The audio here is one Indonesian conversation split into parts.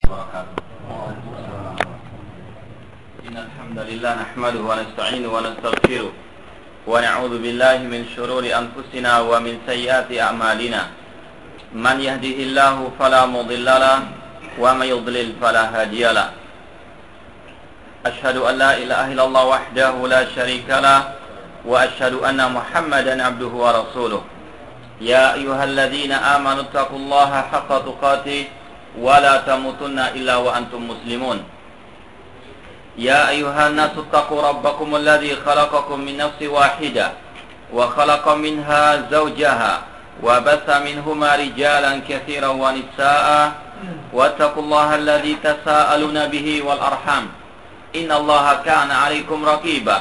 وبركاته. إن الحمد لله نحمده ونستعينه ونستغفره ونعوذ بالله من شرور أنفسنا ومن سيئات أعمالنا من يهده الله فلا مضل له ومن يضلل فلا هادي له أشهد أن لا إله إلا الله وحده لا شريك له وأشهد أن محمدا عبده ورسوله يا أيها الذين آمنوا اتقوا الله حق تقاته ولا تموتن إلا وأنتم مسلمون يا أيها الناس اتقوا ربكم الذي خلقكم من نفس واحدة وخلق منها زوجها وبث منهما رجالا كثيرا ونساء واتقوا الله الذي تساءلون به والأرحام إن الله كان عليكم رقيبا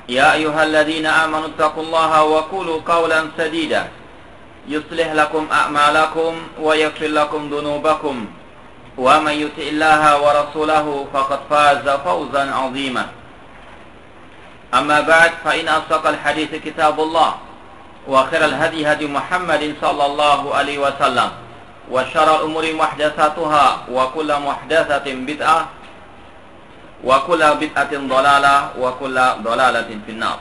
يا أيها الذين آمنوا اتقوا الله وقولوا قولا سديدا يصلح لكم أعمالكم ويغفر لكم ذنوبكم ومن يطع الله ورسوله فقد فاز فوزا عظيما أما بعد فإن أصدق الحديث كتاب الله وخير الهدي هدي محمد صلى الله عليه وسلم وشر الأمور محدثاتها وكل محدثة بدعة وكل بدعة ضلالة وكل ضلالة في النار.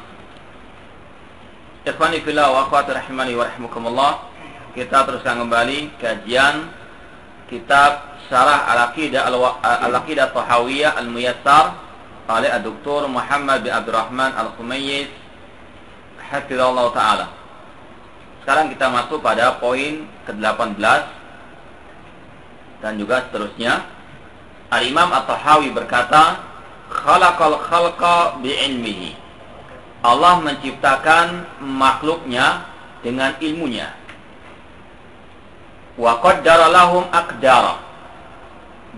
Ikhwani fillah wa akhwati rahimani wa rahimakumullah. Kita teruskan kembali kajian kitab Syarah Al-Aqidah Tahawiyah Al-Muyassar oleh Dr. Muhammad bin Abdurrahman Al-Khumayyiz hafizahullah taala. Sekarang kita masuk pada poin ke-18 dan juga seterusnya. Al-Imam At-Tahawi berkata, khalaqal khalqa bi'ilmihi. Allah menciptakan makhluknya dengan ilmunya. Wa qaddara lahum aqdara.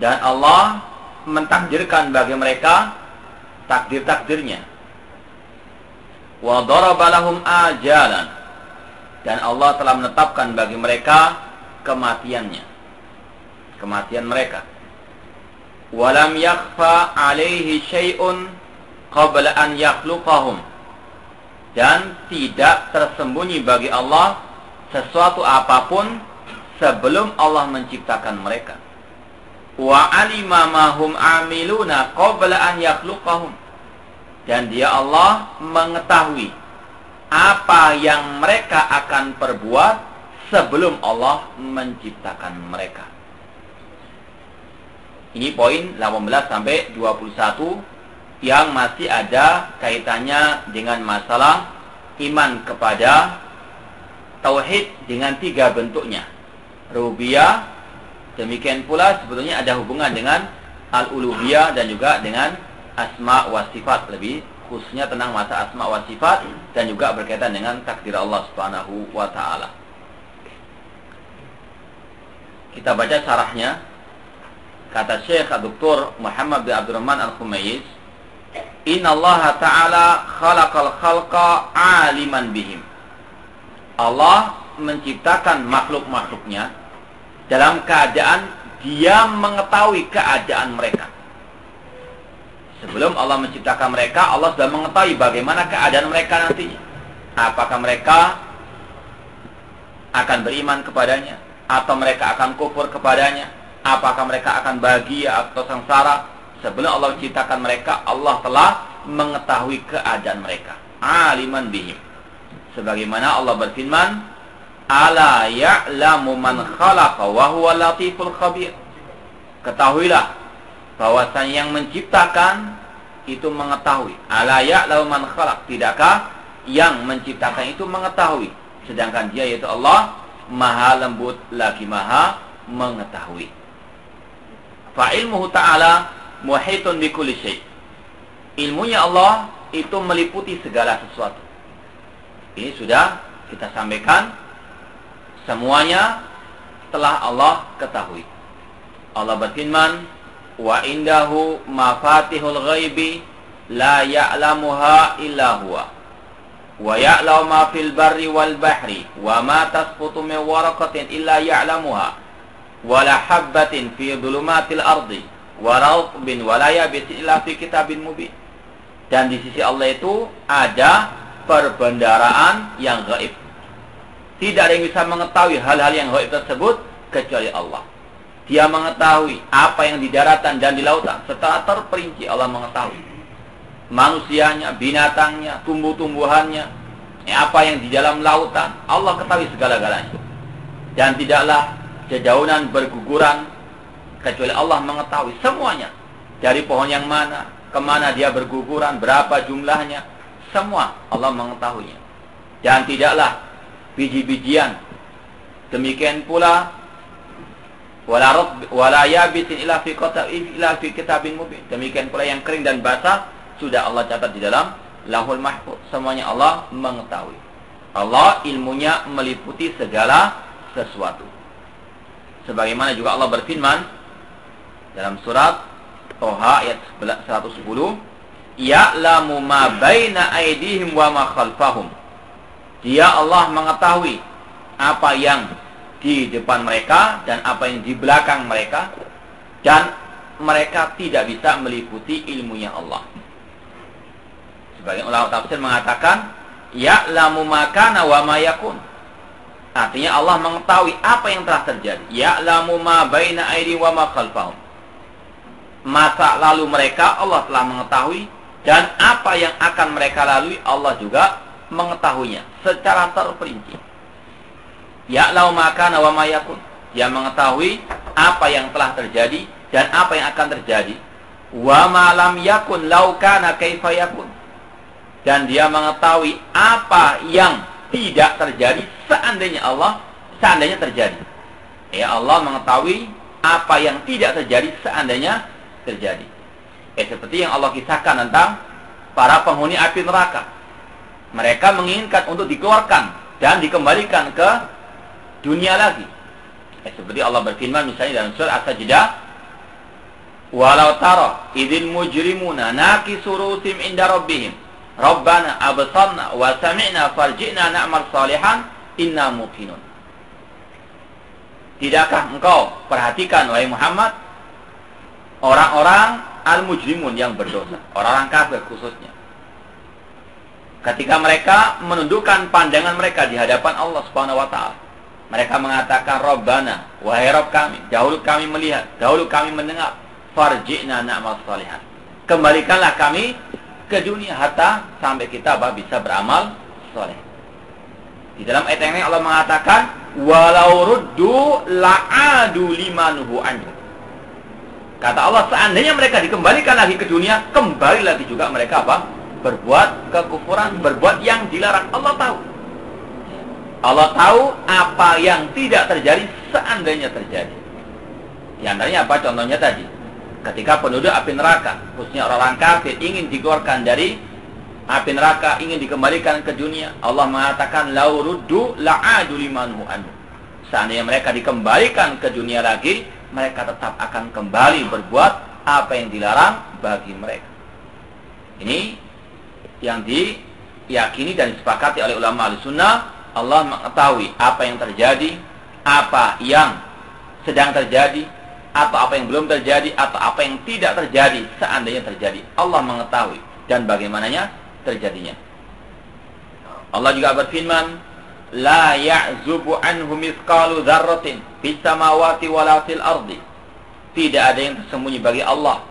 Dan Allah mentakdirkan bagi mereka takdir-takdirnya. Wa daraba lahum ajalan. Dan Allah telah menetapkan bagi mereka kematiannya. Kematian mereka. Walam yakhfa alaihi syai'un qabla an yakhluqahum. Dan tidak tersembunyi bagi Allah sesuatu apapun sebelum Allah menciptakan mereka. Wa alima ma hum amiluna qabla an yakhluqahum. Dan dia Allah mengetahui apa yang mereka akan perbuat sebelum Allah menciptakan mereka. Ini poin 18 sampai 21 yang masih ada kaitannya dengan masalah iman kepada tauhid dengan 3 bentuknya. Rububiyah, demikian pula sebetulnya ada hubungan dengan al-uluhiyah dan juga dengan asma wa sifat, lebih khususnya tentang masa asma wa sifat dan juga berkaitan dengan takdir Allah Subhanahu wa taala. Kita baca syarahnya. Kata Syekh Dr. Muhammad bin Abdurrahman Al-Khumayyiz, Inna Allah Ta'ala khalaqal khalqa aliman bihim. Allah menciptakan makhluk-makhluknya dalam keadaan dia mengetahui keadaan mereka. Sebelum Allah menciptakan mereka, Allah sudah mengetahui bagaimana keadaan mereka nantinya. Apakah mereka akan beriman kepadanya, atau mereka akan kufur kepadanya, apakah mereka akan bahagia atau sengsara. Sebelum Allah menciptakan mereka, Allah telah mengetahui keadaan mereka. Aliman bihim. Sebagaimana Allah berfirman, Ala ya'lamu man khalaqa wa huwa latiful khabir. Ketahuilah bahwasanya yang menciptakan itu mengetahui. Ala ya'lamu man khalaq. Tidakkah yang menciptakan itu mengetahui? Sedangkan dia yaitu Allah Maha lembut lagi Maha mengetahui. Fa ilmuhu ta'ala muhitun bi kulli syai'. Ilmunya Allah itu meliputi segala sesuatu. Ini sudah kita sampaikan, semuanya telah Allah ketahui. Allah berfirman, wa indahu mafatihul ghaibi la ya'lamuha illa huwa wa ya'lamu ma fil barri wal bahri wa ma tasqutu min waraqatin illa ya'lamuha wa la habbatin fi dhulumatil ardi walaupun walaya bismillah fi kitabin mubin. Dan di sisi Allah itu ada perbendaharaan yang gaib. Tidak ada yang bisa mengetahui hal-hal yang gaib tersebut kecuali Allah. Dia mengetahui apa yang di daratan dan di lautan secara terperinci. Allah mengetahui manusianya, binatangnya, tumbuh-tumbuhannya, apa yang di dalam lautan. Allah ketahui segala-galanya. Dan tidaklah dedaunan berguguran kecuali Allah mengetahui semuanya. Dari pohon yang mana, kemana dia berguguran, berapa jumlahnya, semua Allah mengetahuinya. Dan tidaklah biji-bijian, demikian pula wala yabisin illa fi kitabin mubin. Demikian pula yang kering dan basah sudah Allah catat di dalam Lauhul Mahfuz. Semuanya Allah mengetahui. Allah ilmunya meliputi segala sesuatu. Sebagaimana juga Allah berfirman dalam surat Toha ayat 110, ya'lamu ma baina aydihim wa ma khalfahum. Dia Allah mengetahui apa yang di depan mereka dan apa yang di belakang mereka, dan mereka tidak bisa meliputi ilmunya Allah. Sebagian ulama tafsir mengatakan ya'lamu ma kana wa ma yakun. Artinya Allah mengetahui apa yang telah terjadi. Ya'lamu ma baina aydihim wa ma khalfahum. Masa lalu mereka Allah telah mengetahui, dan apa yang akan mereka lalui Allah juga mengetahuinya secara terperinci. Ya'lamu ma kana wa ma yakun. Dia mengetahui apa yang telah terjadi dan apa yang akan terjadi. Wa ma lam yakun law kana kaifa yakun. Dan dia mengetahui apa yang tidak terjadi seandainya terjadi. Ya, Allah mengetahui apa yang tidak terjadi seandainya terjadi. Seperti yang Allah kisahkan tentang para penghuni api neraka. Mereka menginginkan untuk dikeluarkan dan dikembalikan ke dunia lagi. Seperti Allah berfirman misalnya dalam surah As-Sajdah, walau tara idzil mujrimuna nakisu ru'usihim inda rabbihim rabbana absarna wa sami'na farji'na na'mal salihan inna muqinun. Tidakkah engkau perhatikan wahai Muhammad orang-orang al-mujrimun yang berdosa, orang-orang kafir khususnya, ketika mereka menundukkan pandangan mereka di hadapan Allah Subhanahu wa taala, mereka mengatakan Rabbana, wahai Rabb kami, dahulu kami melihat, dahulu kami mendengar, farji'na na'mal salihan, kembalikanlah kami ke dunia hatta sampai kita bisa beramal soleh. Di dalam ayat yang lain Allah mengatakan walau ruddu la'adu limanuhu anhu. Kata Allah, seandainya mereka dikembalikan lagi ke dunia, kembali lagi juga mereka berbuat kekufuran, berbuat yang dilarang. Allah tahu. Allah tahu apa yang tidak terjadi seandainya terjadi. Di antaranya apa? Contohnya tadi, ketika penduduk api neraka, khususnya orang kafir, ingin dikeluarkan dari api neraka, ingin dikembalikan ke dunia, Allah mengatakan lau ruddu la'adu limanhu anhu. Seandainya mereka dikembalikan ke dunia lagi, mereka tetap akan kembali berbuat apa yang dilarang bagi mereka. Ini yang diyakini dan disepakati oleh ulama Ahlussunnah. Allah mengetahui apa yang terjadi, apa yang sedang terjadi, atau apa yang belum terjadi, atau apa yang tidak terjadi seandainya terjadi. Allah mengetahui dan bagaimananya terjadinya. Allah juga berfirman, la ya'zubu anhu mithqalu dzarratin fis samawati wala fil ardi. Tidak ada yang tersembunyi bagi Allah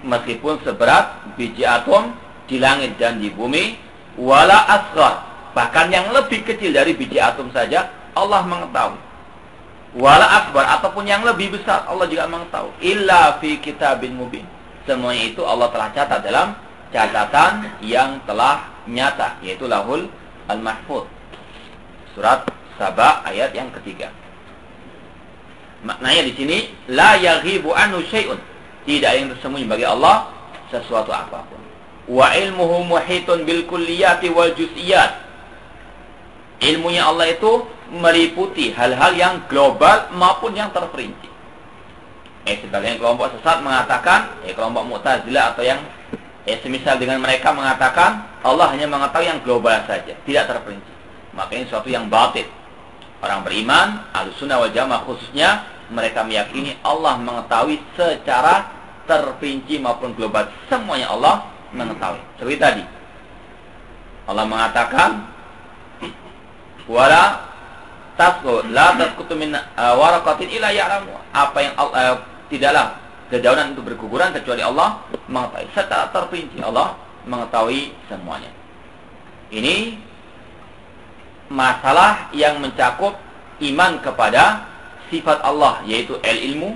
meskipun seberat biji atom di langit dan di bumi, wala asghar, bahkan yang lebih kecil dari biji atom saja Allah mengetahui. Wala akbar, ataupun yang lebih besar Allah juga mengetahui. Illa fi kitabin mubin. Semuanya itu Allah telah catat dalam catatan yang telah nyata, yaitu Lauhul Mahfuz. Surat Saba ayat yang ketiga. Maknanya di sini la yaghibu anhu syai'un. Tidak ada yang tersembunyi bagi Allah sesuatu apapun. Wa ilmuhu muhitun bil kulliyati wal juz'iyat. Ilmunya Allah itu meliputi hal-hal yang global maupun yang terperinci. Sebagian kelompok sesat mengatakan, kelompok Mu'tazilah atau yang semisal dengan mereka mengatakan Allah hanya mengetahui yang global saja, tidak terperinci. Maka ini suatu yang batil. Orang beriman, Ahlussunnah wal Jamaah khususnya, mereka meyakini Allah mengetahui secara terperinci maupun global. Semuanya Allah mengetahui. Seperti tadi Allah mengatakan wala tasqutu min waraqatin illa ya'lamu. Apa yang tidaklah dedaunan itu berguguran kecuali Allah mengetahui. Secara terperinci Allah mengetahui semuanya. Ini masalah yang mencakup iman kepada sifat Allah, yaitu ilmu,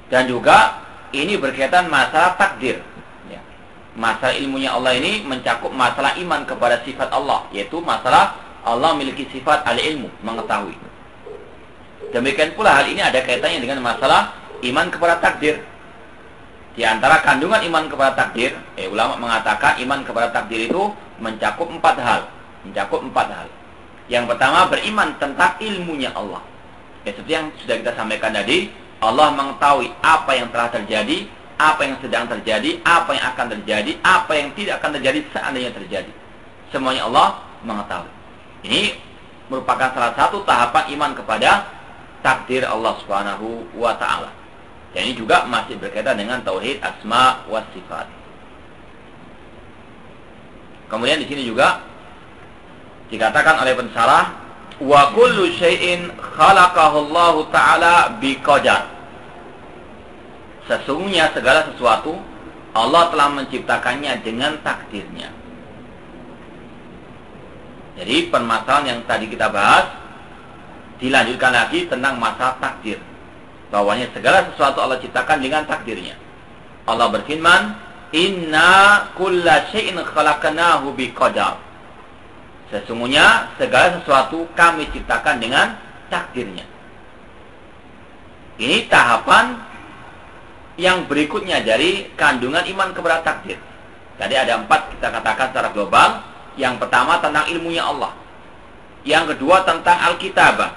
dan juga ini berkaitan masalah takdir. Ya. Masalah ilmunya Allah ini mencakup masalah iman kepada sifat Allah, yaitu masalah Allah memiliki sifat al-ilmu, mengetahui. Demikian pula hal ini ada kaitannya dengan masalah iman kepada takdir. Di antara kandungan iman kepada takdir, ulama mengatakan iman kepada takdir itu mencakup 4 hal. Yang pertama, beriman tentang ilmunya Allah. Seperti yang sudah kita sampaikan tadi, Allah mengetahui apa yang telah terjadi, apa yang sedang terjadi, apa yang akan terjadi, apa yang tidak akan terjadi seandainya terjadi. Semuanya Allah mengetahui. Ini merupakan salah satu tahapan iman kepada takdir Allah Subhanahu wa ta'ala. Dan ini juga masih berkaitan dengan tauhid asma wa sifat. Kemudian di sini juga dikatakan oleh pensarah, wa kullu syai'in khalaqahu Allah ta'ala biqadar. Sesungguhnya segala sesuatu Allah telah menciptakannya dengan takdirnya. Jadi permasalahan yang tadi kita bahas dilanjutkan lagi tentang masalah takdir. Bahwanya segala sesuatu Allah ciptakan dengan takdirnya. Allah berfirman, inna kulla syai'in khalaqnahu biqadar. Sesungguhnya segala sesuatu kami ciptakan dengan takdirnya. Ini tahapan yang berikutnya dari kandungan iman kepada takdir. Tadi ada 4 kita katakan secara global. Yang pertama tentang ilmunya Allah. Yang kedua tentang Alkitabah.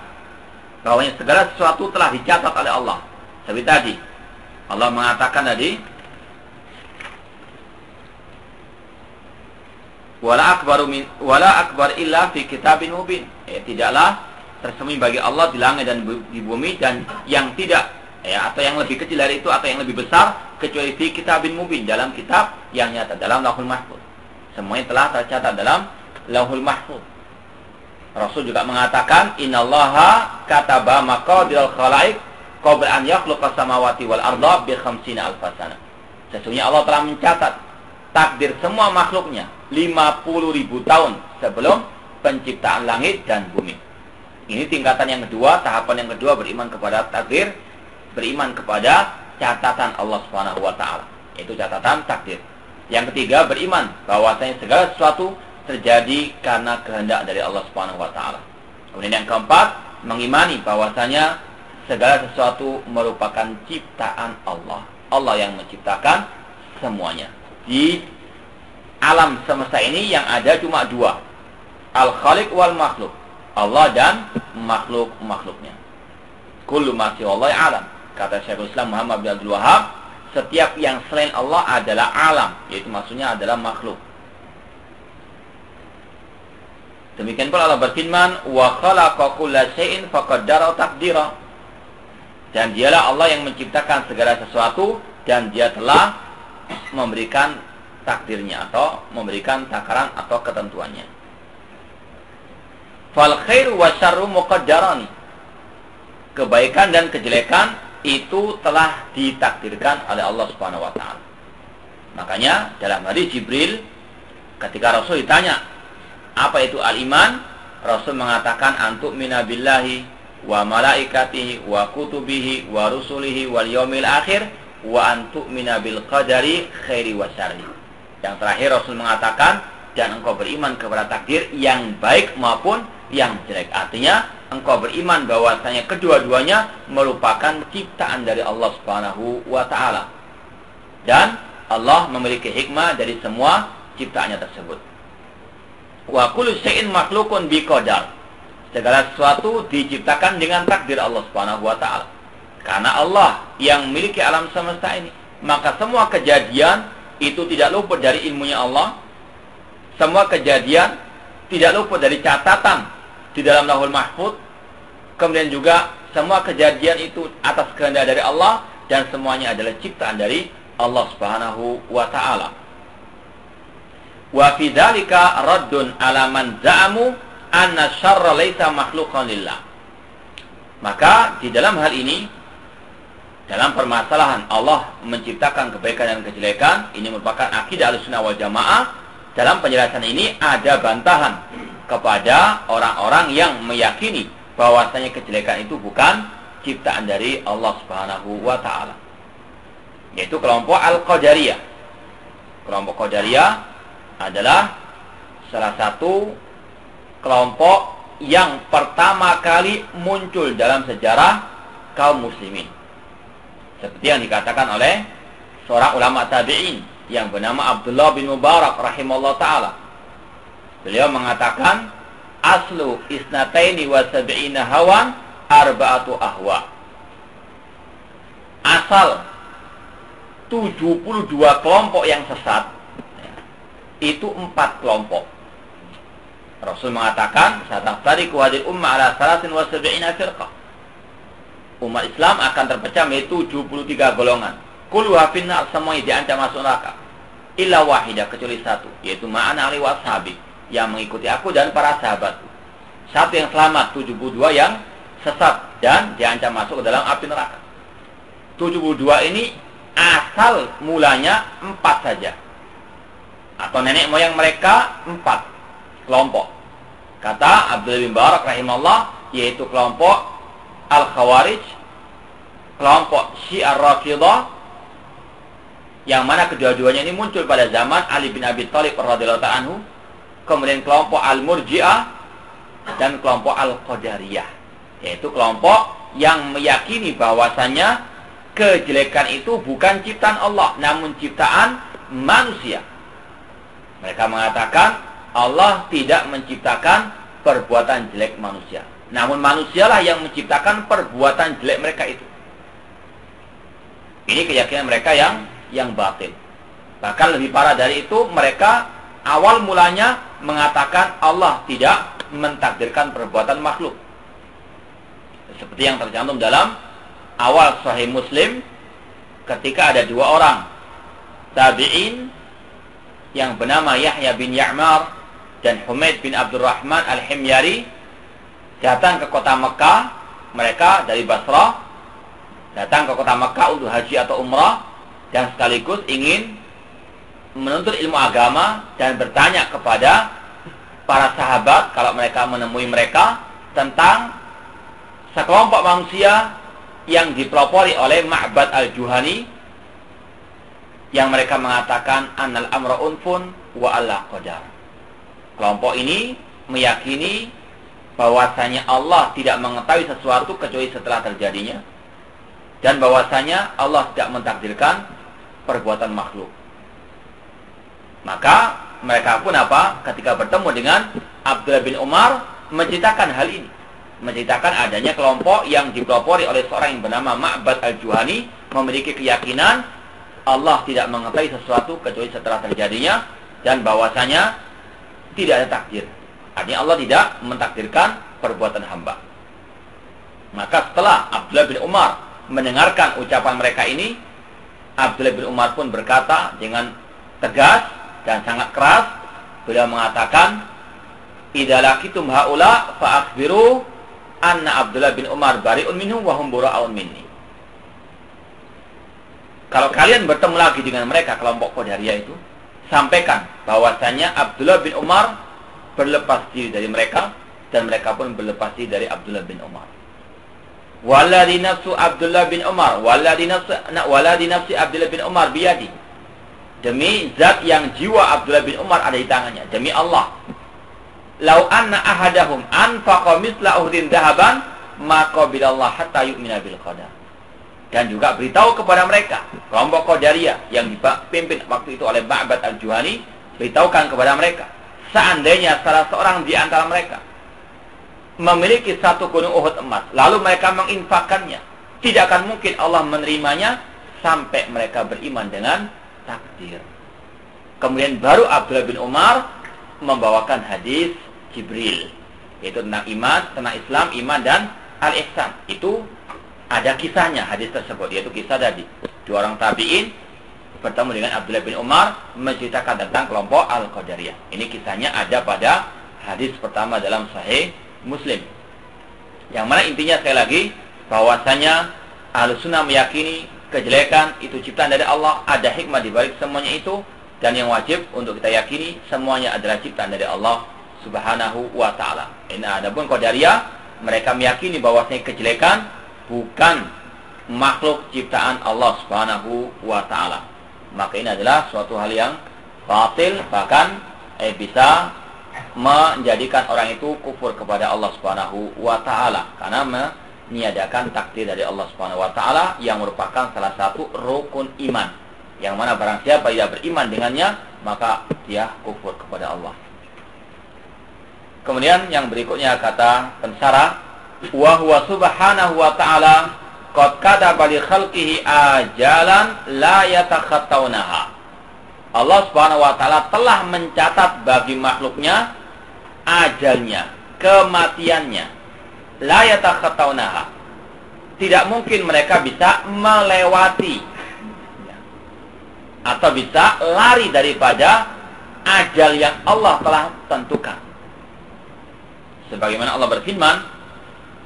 Bahwanya segala sesuatu telah dicatat oleh Allah. Seperti tadi Allah mengatakan tadi, wala akbar illa fi kitabin mubin. Tidaklah tersembunyi bagi Allah di langit dan di bumi, dan yang tidak atau yang lebih kecil dari itu atau yang lebih besar kecuali fi kitabin mubin, dalam kitab yang nyata, dalam Lauhul Mahfuz. Semuanya telah tercatat dalam Lauhul Mahfuz. Rasul juga mengatakan, innallaha kataba maqadiral khalaiq qabla an yakhluqas samawati wal arda bi 50,000 sana. Sesungguhnya Allah telah mencatat takdir semua makhluknya 50.000 tahun sebelum penciptaan langit dan bumi. Ini tingkatan yang kedua, tahapan yang kedua, beriman kepada takdir, beriman kepada catatan Allah Subhanahu wa taala, yaitu catatan takdir. Yang ketiga, beriman bahwasanya segala sesuatu terjadi karena kehendak dari Allah Subhanahu wa taala. Kemudian yang keempat, mengimani bahwasanya segala sesuatu merupakan ciptaan Allah. Allah yang menciptakan semuanya. Di alam semesta ini yang ada cuma 2, Al-Khaliq wal Makhluk, Allah dan makhluk-makhluknya. Kullu ma siwallahi alam. Kata Syekhul Islam Muhammad bin Abdul Wahab, setiap yang selain Allah adalah alam, yaitu maksudnya adalah makhluk. Demikian pula Allah berfirman, wa khalaqa kulla syai'in faqaddara taqdira. Dan dialah Allah yang menciptakan segala sesuatu dan dia telah memberikan takdirnya atau memberikan takaran atau ketentuannya. Fal khairu wasyarru muqaddaran. Kebaikan dan kejelekan itu telah ditakdirkan oleh Allah Subhanahu wa taala. Makanya dalam hadis Jibril ketika Rasul ditanya, apa itu al-iman? Rasul mengatakan, antuk mina billahi wa malaikatihi wa kutubihi wa rusulihi wal yaumil akhir wa antuk mina bil qadari khairi wa syarri. Yang terakhir Rasul mengatakan, dan engkau beriman kepada takdir yang baik maupun yang jelek. Artinya engkau beriman bahwasanya kedua-duanya merupakan ciptaan dari Allah Subhanahu wa taala. Dan Allah memiliki hikmah dari semua ciptaannya tersebut. Wa kullu syai'in makhluqun biqadar. Segala sesuatu diciptakan dengan takdir Allah Subhanahu wa taala. Karena Allah yang memiliki alam semesta ini, maka semua kejadian itu tidak luput dari ilmunya Allah. Semua kejadian tidak luput dari catatan di dalam Lauhul Mahfuz. Kemudian juga semua kejadian itu atas kehendak dari Allah, dan semuanya adalah ciptaan dari Allah Subhanahu wa taala. Wa fi dzalika raddun ala man za'amu anna syarra laisa makhluqan lillah. Maka di dalam hal ini, dalam permasalahan Allah menciptakan kebaikan dan kejelekan, ini merupakan akidah Ahlussunnah wal Jamaah. Dalam penjelasan ini ada bantahan kepada orang-orang yang meyakini bahwasanya kejelekan itu bukan ciptaan dari Allah Subhanahu wa taala. Yaitu kelompok Al-Qadariyah. Kelompok Qadariyah adalah salah satu kelompok yang pertama kali muncul dalam sejarah kaum muslimin. Seperti yang dikatakan oleh seorang ulama tabi'in yang bernama Abdullah bin Mubarak rahimahullah ta'ala. Beliau mengatakan, aslu isnataini wa sab'ina hawan arba'atu ahwa. Asal 72 kelompok yang sesat, itu 4 kelompok. Rasul mengatakan, satafariqu hadhihi ummah ala 73 firqah. Umat Islam akan terpecah menjadi 73 golongan. Kulluha finnar, semuanya diancam masuk neraka. Illa wahidah, kecuali satu, yaitu ma'ana ali wa ashabi, yang mengikuti aku dan para sahabatku. Satu yang selamat, 72 yang sesat dan diancam masuk ke dalam api neraka. 72 ini asal mulanya 4 saja. Atau nenek moyang mereka 4 kelompok. Kata Abdullah bin Barak rahimahullah, yaitu kelompok Al-Khawarij, kelompok Syiah Rafidah, yang mana kedua-duanya ini muncul pada zaman Ali bin Abi Thalib radhiyallahu ta'ala anhu, kemudian kelompok Al-Murji'ah dan kelompok Al-Qadariyah, yaitu kelompok yang meyakini bahwasanya kejelekan itu bukan ciptaan Allah, namun ciptaan manusia. Mereka mengatakan Allah tidak menciptakan perbuatan jelek manusia, namun manusialah yang menciptakan perbuatan jelek mereka itu. Ini keyakinan mereka yang batil. Bahkan lebih parah dari itu, mereka awal mulanya mengatakan Allah tidak mentakdirkan perbuatan makhluk. Seperti yang tercantum dalam awal Sahih Muslim, ketika ada 2 orang tabi'in yang bernama Yahya bin Ya'mar dan Humaid bin Abdurrahman Al-Himyari datang ke kota Mekah. Mereka dari Basrah datang ke kota Mekah untuk haji atau umrah, dan sekaligus ingin menuntut ilmu agama dan bertanya kepada para sahabat kalau mereka menemui mereka tentang sekelompok manusia yang dipelopori oleh Ma'bad al-Juhani, yang mereka mengatakan annal amra unfun wa alla qadar. Kelompok ini meyakini bahwasanya Allah tidak mengetahui sesuatu kecuali setelah terjadinya, dan bahwasanya Allah tidak mentakdirkan perbuatan makhluk. Maka mereka pun ketika bertemu dengan Abdullah bin Umar, menceritakan hal ini, menceritakan adanya kelompok yang dipelopori oleh seorang yang bernama Ma'bad al-Juhani, memiliki keyakinan Allah tidak mengetahui sesuatu kecuali setelah terjadinya, dan bahwasanya tidak ada takdir. Artinya Allah tidak mentakdirkan perbuatan hamba. Maka setelah Abdullah bin Umar mendengarkan ucapan mereka ini, Abdullah bin Umar pun berkata dengan tegas dan sangat keras. Beliau mengatakan, idza laqitum haula fa akhbiru anna Abdullah bin Umar bari'un minhum wa hum bura'un minni. Kalau kalian bertemu lagi dengan mereka, kelompok Qadariyah itu, sampaikan bahwasanya Abdullah bin Umar berlepas diri dari mereka, dan mereka pun berlepas diri dari Abdullah bin Umar. Walladzi nafsu Abdullah bin Umar, walladzi nafsi Abdullah bin Umar biyadi. Demi zat yang jiwa Abdullah bin Umar ada di tangannya, demi Allah. Lau anna ahadahum anfaqa mithla uhdin dhahaban ma qabilallah hatta yu'mina bil qadar. Dan juga beritahu kepada mereka, kelompok Qadariyah yang dipimpin waktu itu oleh Ma'bad al-Juhani, beritahukan kepada mereka, seandainya salah seorang di antara mereka memiliki 1 gunung Uhud emas, lalu mereka menginfakkannya, tidak akan mungkin Allah menerimanya sampai mereka beriman dengan takdir. Kemudian baru Abdullah bin Umar membawakan hadis Jibril, yaitu tentang iman, tentang Islam, iman dan al-ihsan. Itu ada kisahnya hadis tersebut, yaitu kisah tadi 2 orang tabi'in bertemu dengan Abdullah bin Umar menceritakan tentang kelompok Al-Qadariyah. Ini kisahnya ada pada hadis pertama dalam Sahih Muslim. Yang mana intinya sekali lagi bahwasanya Ahlussunnah meyakini kejelekan itu ciptaan dari Allah, ada hikmah di balik semuanya itu, dan yang wajib untuk kita yakini semuanya adalah ciptaan dari Allah Subhanahu wa taala. Adapun Qadariyah, mereka meyakini bahwasanya kejelekan bukan makhluk ciptaan Allah Subhanahu wa taala. Maka ini adalah suatu hal yang batil, bahkan bisa menjadikan orang itu kufur kepada Allah Subhanahu wa taala karena meniadakan takdir dari Allah Subhanahu wa taala yang merupakan salah satu rukun iman. Yang mana barang siapa tidak beriman dengannya, maka dia kufur kepada Allah. Kemudian yang berikutnya kata pensara, wa huwa subhanahu wa ta'ala qad kataba li khalqihi ajalan la yatakhattawnaha. Allah Subhanahu wa taala telah mencatat bagi makhluknya ajalnya, kematiannya. La yatakhattawnaha. Tidak mungkin mereka bisa melewati atau bisa lari daripada ajal yang Allah telah tentukan. Sebagaimana Allah berfirman,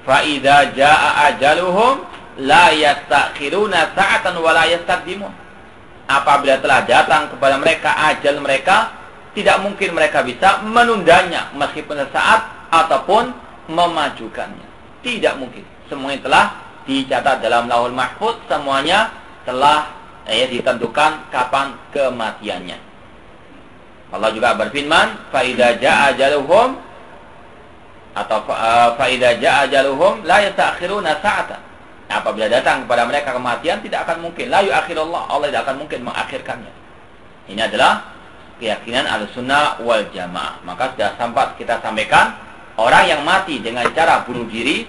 fa idza jaa ajaluhum la yastakhiruna sa'atan wa la yastaqdimun. Apabila telah datang kepada mereka ajal mereka, tidak mungkin mereka bisa menundanya meskipun sesaat ataupun memajukannya. Tidak mungkin. Semuanya telah dicatat dalam Lauhul Mahfuz, semuanya telah ditentukan kapan kematiannya. Allah juga berfirman, fa idza jaa ajaluhum atau fa idza jaa ajaluhum la yastakhiruna sa'atan. Apabila datang kepada mereka kematian, tidak akan mungkin. La yu'akhirullah, Allah tidak akan mungkin mengakhirkannya. Ini adalah keyakinan Ahlussunnah wal Jamaah. Maka sudah sempat kita sampaikan, orang yang mati dengan cara bunuh diri,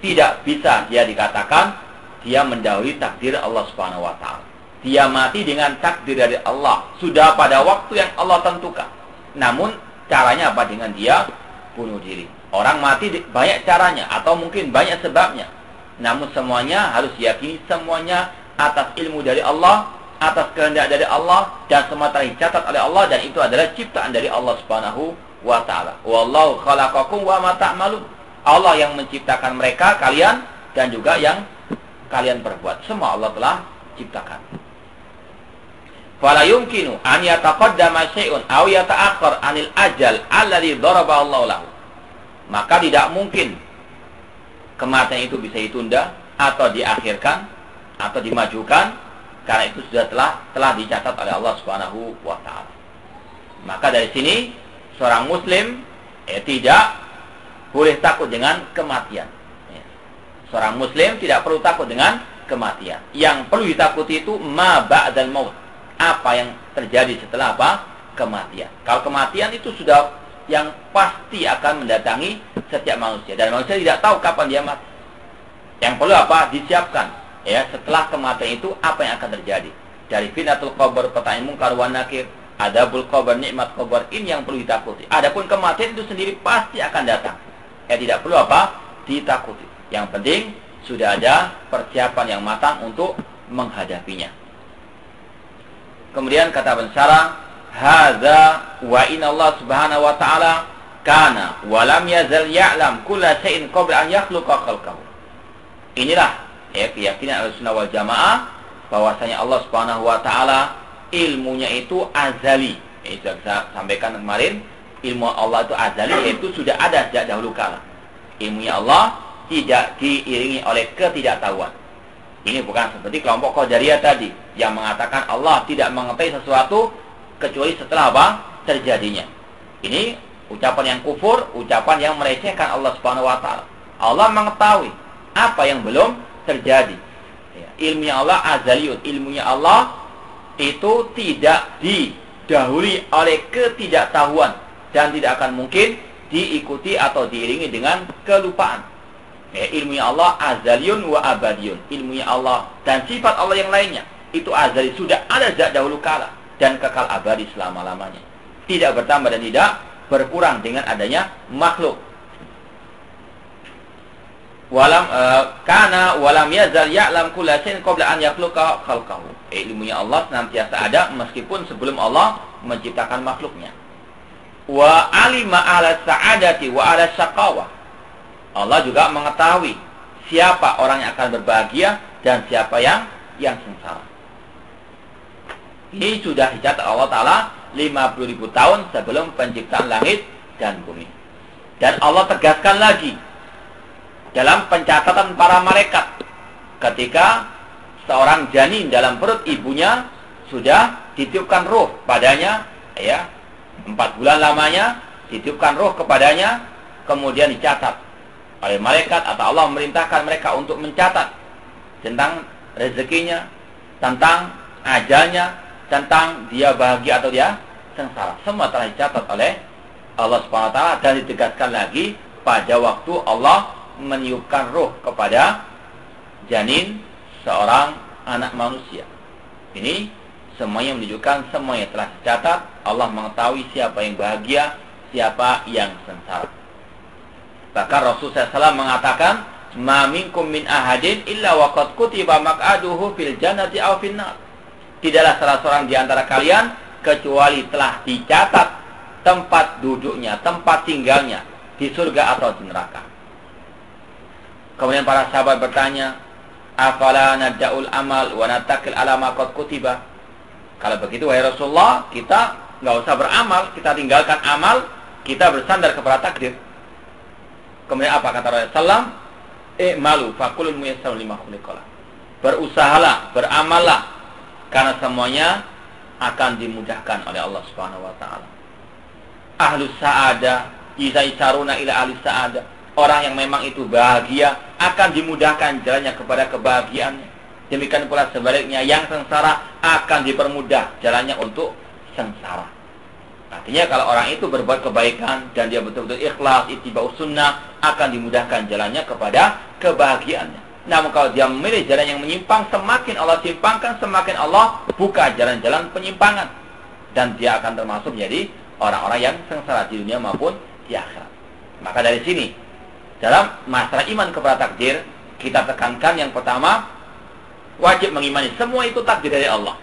tidak bisa dia dikatakan dia mendahului takdir Allah Subhanahu wa taala. Dia mati dengan takdir dari Allah, sudah pada waktu yang Allah tentukan. Namun caranya apa? Dengan dia bunuh diri. Orang mati banyak caranya atau mungkin banyak sebabnya. Namun semuanya harus diyakini, semuanya atas ilmu dari Allah, atas kehendak dari Allah, dan semua telah dicatat oleh Allah, dan itu adalah ciptaan dari Allah Subhanahu wa taala. Wallahu khalaqakum wa ma ta'malun. Allah yang menciptakan mereka, kalian, dan juga yang kalian perbuat. Semua Allah telah ciptakan. Fala yumkinu an yataqaddama syai'un aw yata'akhkhar 'anil ajal alladhi daraba Allah lahu. Maka tidak mungkin kematian itu bisa ditunda atau diakhirkan atau dimajukan, karena itu sudah telah dicatat oleh Allah Subhanahu wa taala. Maka dari sini seorang muslim tidak boleh takut dengan kematian. Seorang muslim tidak perlu takut dengan kematian. Yang perlu ditakuti itu ma ba'dal maut. Apa yang terjadi setelah apa? Kematian. Kalau kematian itu sudah yang pasti akan mendatangi setiap manusia, dan manusia tidak tahu kapan dia mati. Yang perlu apa? Disiapkan. Setelah kematian itu apa yang akan terjadi? Dari fitnatul qabr, pertanyaan mungkar wan nakir, adabul qabr, nikmat qabr, ini yang perlu ditakuti. Adapun kematian itu sendiri pasti akan datang. Tidak perlu apa? Ditakuti. Yang penting sudah ada persiapan yang matang untuk menghadapinya. Kemudian kata pensyarah, hadza wa inna Allah Subhanahu wa ta'ala kana wa lam yazal ya'lam kulla shay'in qabla an yakhluqa khalqahu. Inilah keyakinan Ahlussunnah wal Jamaah, bahwasanya Allah Subhanahu wa ta'ala ilmunya itu azali. Sudah saya sampaikan kemarin, ilmu Allah itu azali, yaitu sudah ada sejak dahulu kala. Ilmunya Allah tidak diiringi oleh ketidaktahuan. Ini bukan seperti kelompok Qadariyah tadi yang mengatakan Allah tidak mengetahui sesuatu kecuali setelah apa? Terjadinya. Ini ucapan yang kufur, ucapan yang merecehkan Allah Subhanahu wa taala. Allah mengetahui apa yang belum terjadi. Ilmunya Allah azaliyun. Ilmunya Allah itu tidak didahului oleh ketidaktahuan dan tidak akan mungkin diikuti atau diiringi dengan kelupaan. Ilmunya Allah azaliyun wa abadiyun. Ilmunya Allah dan sifat Allah yang lainnya itu azali, sudah ada sejak dahulu kala dan kekal abadi selama-lamanya. Tidak bertambah dan tidak berkurang dengan adanya makhluk. Walam yazal ya'lam kulla shay'in qabla an yakhluqa khalqahu. Ilmunya Allah senantiasa ada meskipun sebelum Allah menciptakan makhluknya. Wa alima ala sa'adati wa ala syaqawah. Allah juga mengetahui siapa orang yang akan berbahagia dan siapa yang sengsara. Ini sudah dicatat Allah Ta'ala 50.000 tahun sebelum penciptaan langit dan bumi. Dan Allah tegaskan lagi dalam pencatatan para malaikat ketika seorang janin dalam perut ibunya sudah ditiupkan ruh padanya, ya, 4 bulan lamanya ditiupkan ruh kepadanya, kemudian dicatat oleh malaikat atau Allah memerintahkan mereka untuk mencatat tentang rezekinya, tentang ajalnya, tentang dia bahagia atau dia sengsara. Semua telah dicatat oleh Allah Subhanahu wa taala dan ditegaskan lagi pada waktu Allah meniupkan ruh kepada janin seorang anak manusia. Ini semuanya menunjukkan semuanya telah dicatat. Allah mengetahui siapa yang bahagia, siapa yang sengsara. Bahkan Rasulullah SAW mengatakan, "Ma minkum min ahadin illa waqad kutiba maq'aduhu fil jannati aw fin nar." Tidaklah salah seorang di antara kalian kecuali telah dicatat tempat duduknya, tempat tinggalnya di surga atau di neraka. Kemudian para sahabat bertanya, "Afala nad'ul amal wa natakil ala ma qad kutiba?" Kalau begitu wahai Rasulullah, kita enggak usah beramal, kita tinggalkan amal, kita bersandar kepada takdir. Kemudian apa kata Rasulullah? "I'malu fa kullun muyassarun lima khuliqa lahu." Berusahalah, beramallah, karena semuanya akan dimudahkan oleh Allah Subhanahu wa taala. Ahlus sa'adah yasaruna ila ahli sa'adah. Orang yang memang itu bahagia akan dimudahkan jalannya kepada kebahagiaannya. Demikian pula sebaliknya, yang sengsara akan dipermudah jalannya untuk sengsara. Artinya kalau orang itu berbuat kebaikan dan dia betul-betul ikhlas, ittiba'us sunnah, akan dimudahkan jalannya kepada kebahagiaannya. Namun kalau dia memilih jalan yang menyimpang, semakin Allah simpangkan, semakin Allah buka jalan-jalan penyimpangan. Dan dia akan termasuk menjadi orang-orang yang sengsara di dunia maupun di akhirat. Maka dari sini, dalam masalah iman kepada takdir, kita tekankan yang pertama, wajib mengimani semua itu takdir dari Allah.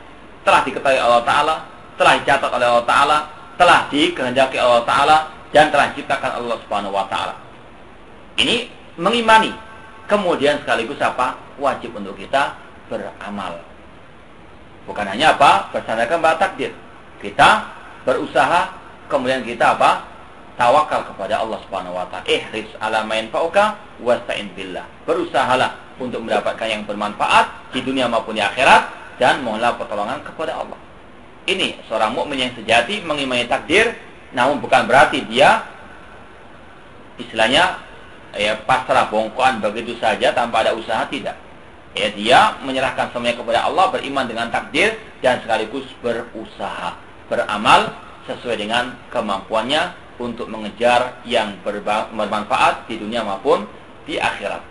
Telah diketahui Allah Ta'ala, telah dicatat oleh Allah Ta'ala, telah dikehendaki Allah Ta'ala, dan telah diciptakan Allah Subhanahu wa Ta'ala. Ini mengimani. Kemudian sekaligus apa? Wajib untuk kita beramal. Bukan hanya apa? Bersandarkan pada takdir. Kita berusaha, kemudian kita apa? Tawakal kepada Allah Subhanahu wa taala. Ihris ala ma yanfa'uka wasta'in billah. Berusahalah untuk mendapatkan yang bermanfaat di dunia maupun di akhirat dan mohonlah pertolongan kepada Allah. Ini seorang mukmin yang sejati mengimani takdir, namun bukan berarti dia istilahnya pasrah bongkoan begitu saja tanpa ada usaha, tidak. Dia menyerahkan semuanya kepada Allah, beriman dengan takdir dan sekaligus berusaha, beramal sesuai dengan kemampuannya untuk mengejar yang bermanfaat di dunia maupun di akhirat.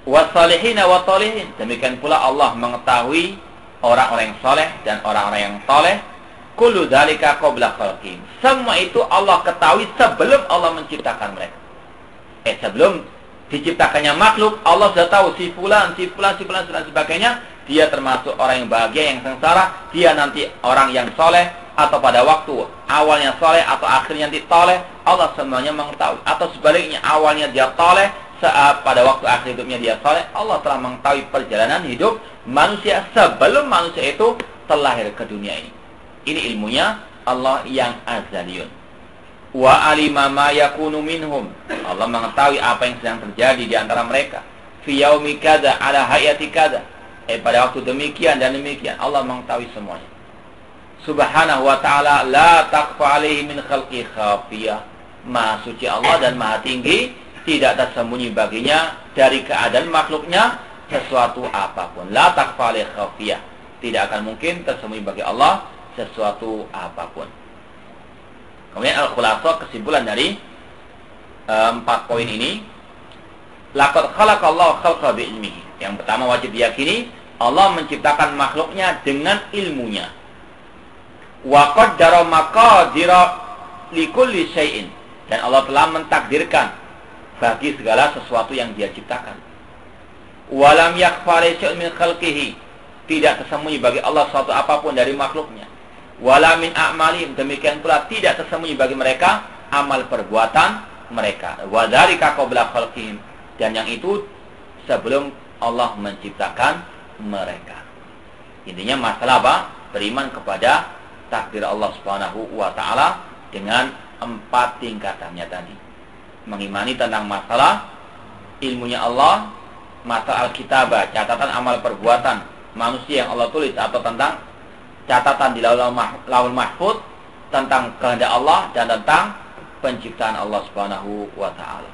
Wassalihina wa talihin. Demikian pula Allah mengetahui orang-orang yang soleh dan orang-orang yang toleh. Kullu dzalika qabla khalqihim. Semua itu Allah ketahui sebelum Allah menciptakan mereka. Sebelum diciptakannya makhluk, Allah sudah tahu si fulan dan sebagainya. Dia termasuk orang yang bahagia, yang sengsara. Dia nanti orang yang soleh, atau pada waktu awalnya soleh atau akhirnya nanti toleh. Allah semuanya mengetahui. Atau sebaliknya, awalnya dia toleh, saat pada waktu akhir hidupnya dia soleh. Allah telah mengetahui perjalanan hidup manusia sebelum manusia itu terlahir ke dunia ini. Ini ilmunya Allah yang azaliyun. Wa alima ma yakunu minhum. Allah mengetahui apa yang sedang terjadi di antara mereka. Fi yaumi kada ala hayati kada. Pada waktu demikian dan demikian. Allah mengetahui semuanya. Subhanahu wa ta'ala la taqfa alaihi min khalqi khafiyah. Maha suci Allah dan maha tinggi, tidak tersembunyi baginya dari keadaan makhluknya sesuatu apapun. La taqfa alaihi khafiyah. Tidak akan mungkin tersembunyi bagi Allah sesuatu apapun. Kemudian al-khulasah, kesimpulan dari 4 poin ini. Laqad khalaqallahu khalqa bi'ilmihi. Yang pertama wajib diyakini Allah menciptakan makhluknya dengan ilmunya. Wa qaddara maqadira likulli syai'in. Dan Allah telah mentakdirkan bagi segala sesuatu yang Dia ciptakan. Wa lam yakhfa syai'un min khalqihi. Tidak tersembunyi bagi Allah sesuatu apapun dari makhluknya. wala min a'malihim, demikian pula tidak tersembunyi bagi mereka amal perbuatan mereka. Wa dzalika qabla khalqihim, dan yang itu sebelum Allah menciptakan mereka. Intinya masalah apa? Beriman kepada takdir Allah Subhanahu wa taala dengan 4 tingkatannya tadi. Mengimani tentang masalah ilmunya Allah, masalah Alkitabah, catatan amal perbuatan manusia yang Allah tulis, atau tentang catatan di Lauhul Mahfuz tentang kehendak Allah, dan tentang penciptaan Allah Subhanahu wa taala.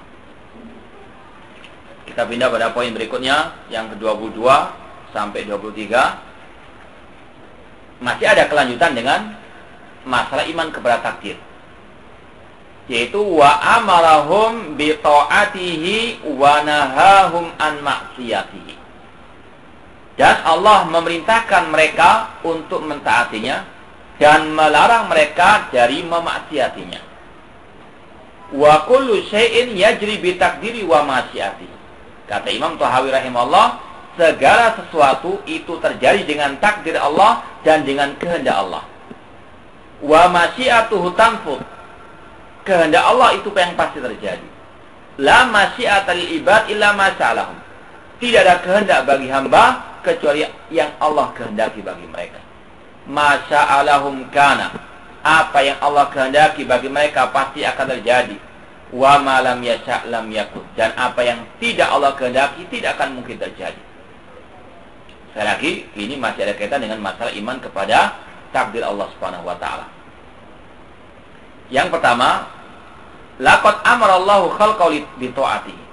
Kita pindah pada poin berikutnya yang ke-22 sampai 23. Masih ada kelanjutan dengan masalah iman kepada takdir, yaitu wa amarahum bi ta'atihi wa nahahum an maksiyatihi. Dan Allah memerintahkan mereka untuk mentaatinya dan melarang mereka dari memaksiatinya. Wa kullu syai'in yajri bi takdiri wa masyiatihi. Kata Imam Tahawi rahimahullah, segala sesuatu itu terjadi dengan takdir Allah dan dengan kehendak Allah. Wa masyiatuhu tanfud. Kehendak Allah itu yang pasti terjadi. La masyiata lil ibad illa ma sya'alahum. Tidak ada kehendak bagi hamba kecuali yang Allah kehendaki bagi mereka. Ma sya'alahum kana. Apa yang Allah kehendaki bagi mereka pasti akan terjadi. Wa ma lam yasha' lam yakun. Dan apa yang tidak Allah kehendaki tidak akan mungkin terjadi. Sekali lagi, ini masih ada kaitan dengan masalah iman kepada takdir Allah Subhanahu wa taala. Yang pertama, laqad amarallahu khalqahu bi ta'atihi.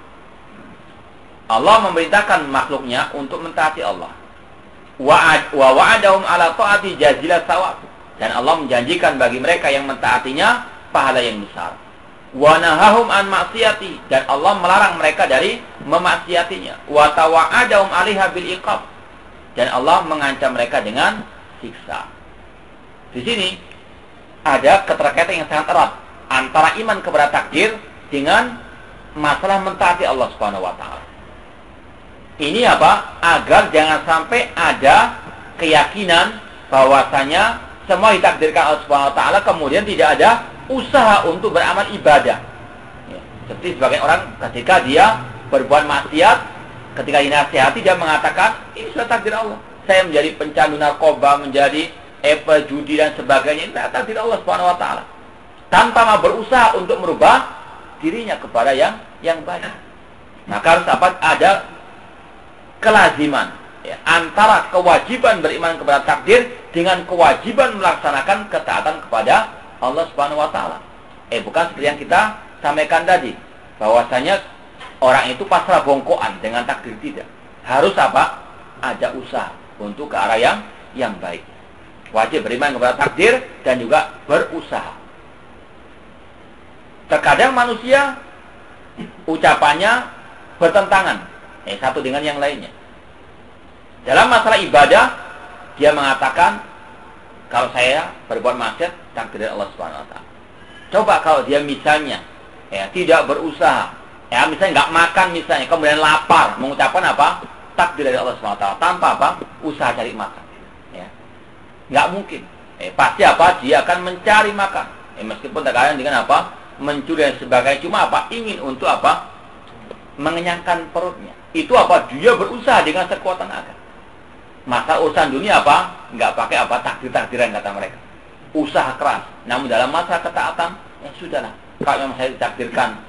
Allah memerintahkan makhluknya untuk mentaati Allah. Wa wa'adahum ala ta'ati jazila thawab. Dan Allah menjanjikan bagi mereka yang mentaatinya pahala yang besar. Wa nahahum an maksiyati, dan Allah melarang mereka dari memaksiatinya. Wa tawa'adahum 'alaiha bil iqab, dan Allah mengancam mereka dengan siksa. Di sini ada keterkaitan yang sangat erat antara iman kepada takdir dengan masalah mentaati Allah Subhanahu wa taala. Ini apa? Agar jangan sampai ada keyakinan bahwasanya semua ditakdirkan Allah Subhanahu wa taala, kemudian tidak ada usaha untuk beramal ibadah. Ya, seperti sebagian orang ketika dia berbuat maksiat, ketika dinasihati dia mengatakan, ini sudah takdir Allah. Saya menjadi pencandu narkoba, menjadi judi dan sebagainya, ini takdir Allah Subhanahu wa taala. Tanpa mau berusaha untuk merubah dirinya kepada yang baik. Maka harus dapat ada kelaziman, ya, antara kewajiban beriman kepada takdir dengan kewajiban melaksanakan ketaatan kepada Allah Subhanahu wa taala. Bukan seperti yang kita sampaikan tadi, bahwasanya orang itu pasrah bongkoan dengan takdir, tidak. Harus apa? Ada usaha untuk ke arah yang baik. Wajib beriman kepada takdir dan juga berusaha. Terkadang manusia ucapannya bertentangan, satu dengan yang lainnya. Dalam masalah ibadah, dia mengatakan, kalau saya berbuat maksiat, takdir Allah Subhanahu wa taala. Coba kalau dia misalnya tidak berusaha, misalnya nggak makan misalnya, kemudian lapar, mengucapkan apa? Takdir dari Allah Subhanahu wa taala, tanpa apa? Usaha cari makan. Nggak mungkin. Pasti apa? Dia akan mencari makan. Meskipun terkadang dengan apa? Mencuri dan sebagainya, cuma apa? Ingin untuk apa? Mengenyangkan perutnya. Itu apa? Dia berusaha dengan sekuat tenaga. Masa urusan dunia apa? Nggak pakai apa? Takdir-takdiran kata mereka. Usaha keras. Namun dalam masa ketaatan, ya sudahlah. Kalau memang saya ditakdirkan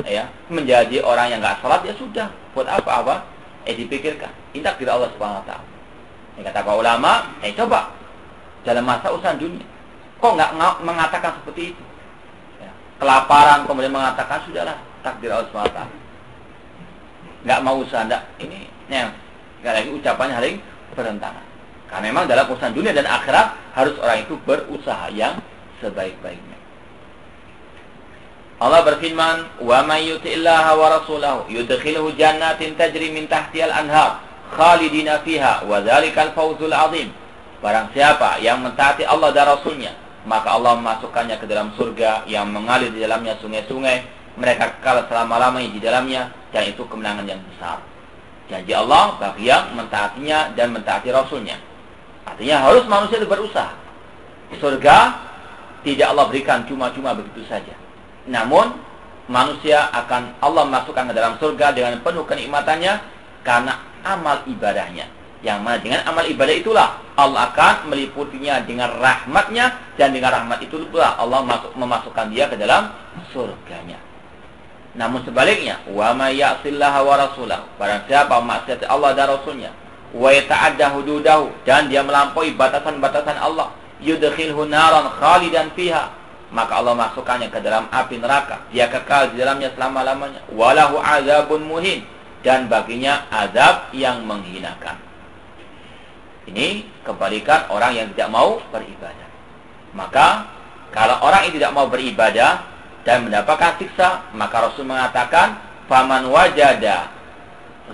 menjadi orang yang nggak sholat, ya sudah. Buat apa-apa? Dipikirkan. Ini takdir Allah Subhanahu wa taala. Kata para ulama, coba dalam masa urusan dunia, kok nggak mengatakan seperti itu? Kelaparan kemudian mengatakan sudahlah, takdir Allah Subhanahu wa taala. Nggak mau usaha, enggak. Ini nggak lagi ucapannya hari bertentangan. Karena memang dalam urusan dunia dan akhirat harus orang itu berusaha yang sebaik-baiknya. Allah berfirman, "Wa may yuti'illaha wa rasulahu yudkhilhu jannatin tajri min tahtihal anhar khalidina fiha wa dzalikal fawzul 'adzim." Barang siapa yang mentaati Allah dan Rasulnya, maka Allah memasukkannya ke dalam surga yang mengalir di dalamnya sungai-sungai. Mereka kekal selama-lamanya di dalamnya, dan itu kemenangan yang besar. Janji Allah bagi yang mentaatinya dan mentaati Rasulnya. Artinya harus manusia itu berusaha. Surga tidak Allah berikan cuma-cuma begitu saja. Namun manusia akan Allah masukkan ke dalam surga dengan penuh kenikmatannya karena amal ibadahnya. Yang mana dengan amal ibadah itulah Allah akan meliputinya dengan rahmatnya, dan dengan rahmat itu pula Allah memasukkan dia ke dalam surganya. Namun sebaliknya, wa may ya'sillaha wa rasulahu, barang siapa maksiat Allah dan Rasulnya, wa yata'adda hududahu, dan dia melampaui batasan-batasan Allah, yudkhilhu naran khalidan fiha, maka Allah masukkannya ke dalam api neraka, dia kekal di dalamnya selama-lamanya, walahu azabun muhin, dan baginya azab yang menghinakan. Ini kebalikan orang yang tidak mau beribadah. Maka kalau orang yang tidak mau beribadah dan mendapatkan siksa, maka Rasul mengatakan, faman wajada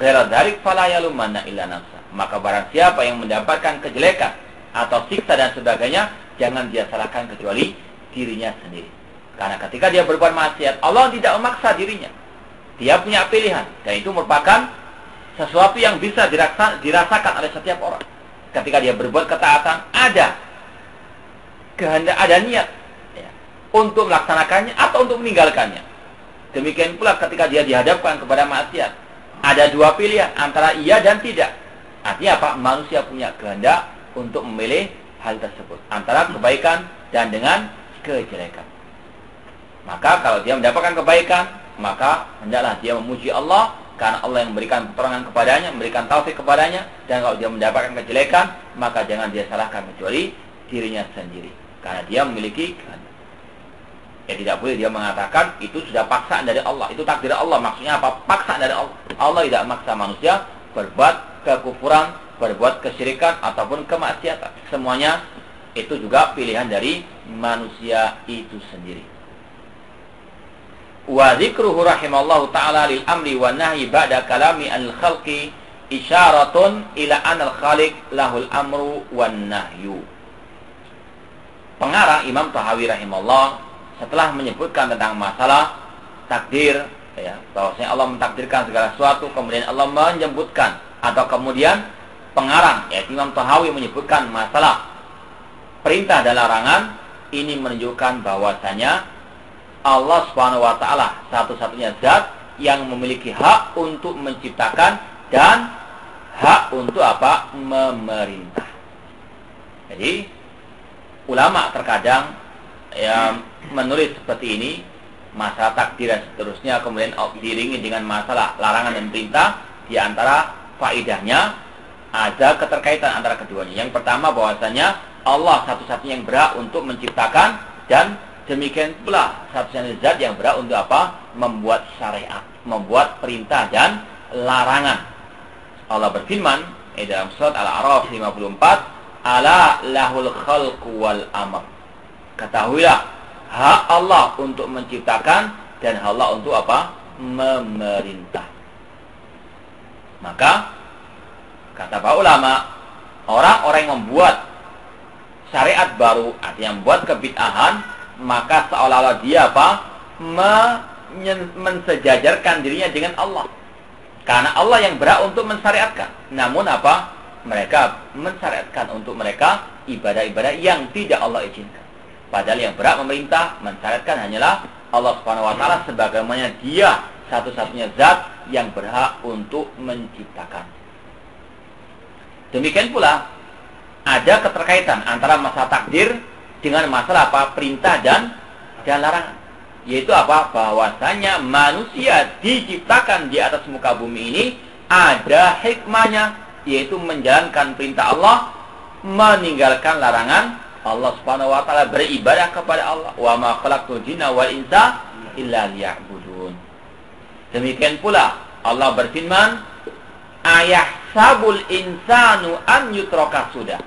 ghaira dzalik fala yalumanna illa nafsa. Maka barang siapa yang mendapatkan kejelekan atau siksa dan sebagainya, jangan dia salahkan kecuali dirinya sendiri. Karena ketika dia berbuat maksiat, Allah tidak memaksa dirinya. Dia punya pilihan, dan itu merupakan sesuatu yang bisa dirasakan oleh setiap orang. Ketika dia berbuat ketaatan, ada kehendak, ada niat ya, untuk melaksanakannya atau untuk meninggalkannya. Demikian pula ketika dia dihadapkan kepada maksiat, ada dua pilihan antara iya dan tidak. Artinya apa? Manusia punya kehendak untuk memilih hal tersebut antara kebaikan dan dengan kejelekan. Maka kalau dia mendapatkan kebaikan, maka hendaklah dia memuji Allah, karena Allah yang memberikan pertolongan kepadanya, memberikan taufik kepadanya. Dan kalau dia mendapatkan kejelekan, maka jangan dia salahkan kecuali dirinya sendiri, karena dia memiliki kehendak. Ya, tidak boleh dia mengatakan itu sudah paksaan dari Allah, itu takdir Allah. Maksudnya apa? Paksaan dari Allah. Allah tidak maksa manusia berbuat kekufuran, berbuat kesyirikan ataupun kemaksiatan. Semuanya itu juga pilihan dari manusia itu sendiri. Wa dzikruhu rahimallahu ta'ala lil amri wa nahyi ba'da kalami al-khalqi isyaratun ila anal khaliq lahul amru wan nahyu. Pengarang Imam Tahawi rahimahullah setelah menyebutkan tentang masalah takdir, ya, bahwasanya Allah mentakdirkan segala sesuatu, kemudian Allah menyebutkan, atau kemudian pengarang yaitu Imam Tahawi menyebutkan masalah perintah dan larangan, ini menunjukkan bahwasanya Allah Subhanahu wa ta'ala satu-satunya zat yang memiliki hak untuk menciptakan dan hak untuk apa? Memerintah. Jadi ulama terkadang ya menulis seperti ini, masalah takdir dan seterusnya, kemudian diiringi dengan masalah larangan dan perintah. Di antara faedahnya ada keterkaitan antara keduanya. Yang pertama, bahwasanya Allah satu-satunya yang berhak untuk menciptakan, dan demikian pula satu-satunya zat yang berhak untuk apa? Membuat syariat, membuat perintah dan larangan. Allah berfirman dalam surat Al-A'raf 54, ala lahul khalqu wal amr. Ketahuilah, hak Allah untuk menciptakan dan hak Allah untuk apa? Memerintah. Maka kata para ulama, orang-orang yang membuat syariat baru, artinya membuat kebid'ahan, maka seolah-olah dia apa? Mensejajarkan dirinya dengan Allah. Karena Allah yang berhak untuk mensyariatkan. Namun apa? Mereka mensyariatkan untuk mereka ibadah-ibadah yang tidak Allah izinkan. Padahal yang berhak memerintah, mensyariatkan hanyalah Allah Subhanahu wa ta'ala, sebagaimana dia satu-satunya zat yang berhak untuk menciptakan. Demikian pula ada keterkaitan antara masalah takdir dengan masalah apa? Perintah dan larangan. Yaitu apa? Bahwasanya manusia diciptakan di atas muka bumi ini ada hikmahnya, yaitu menjalankan perintah Allah, meninggalkan larangan Allah Subhanahu wa ta'ala, beribadah kepada Allah. Wa ma khalaqtul jinna wal insa illa liya'budun. Demikian pula Allah berfirman, ayahsabul insanu an yutraka sudah.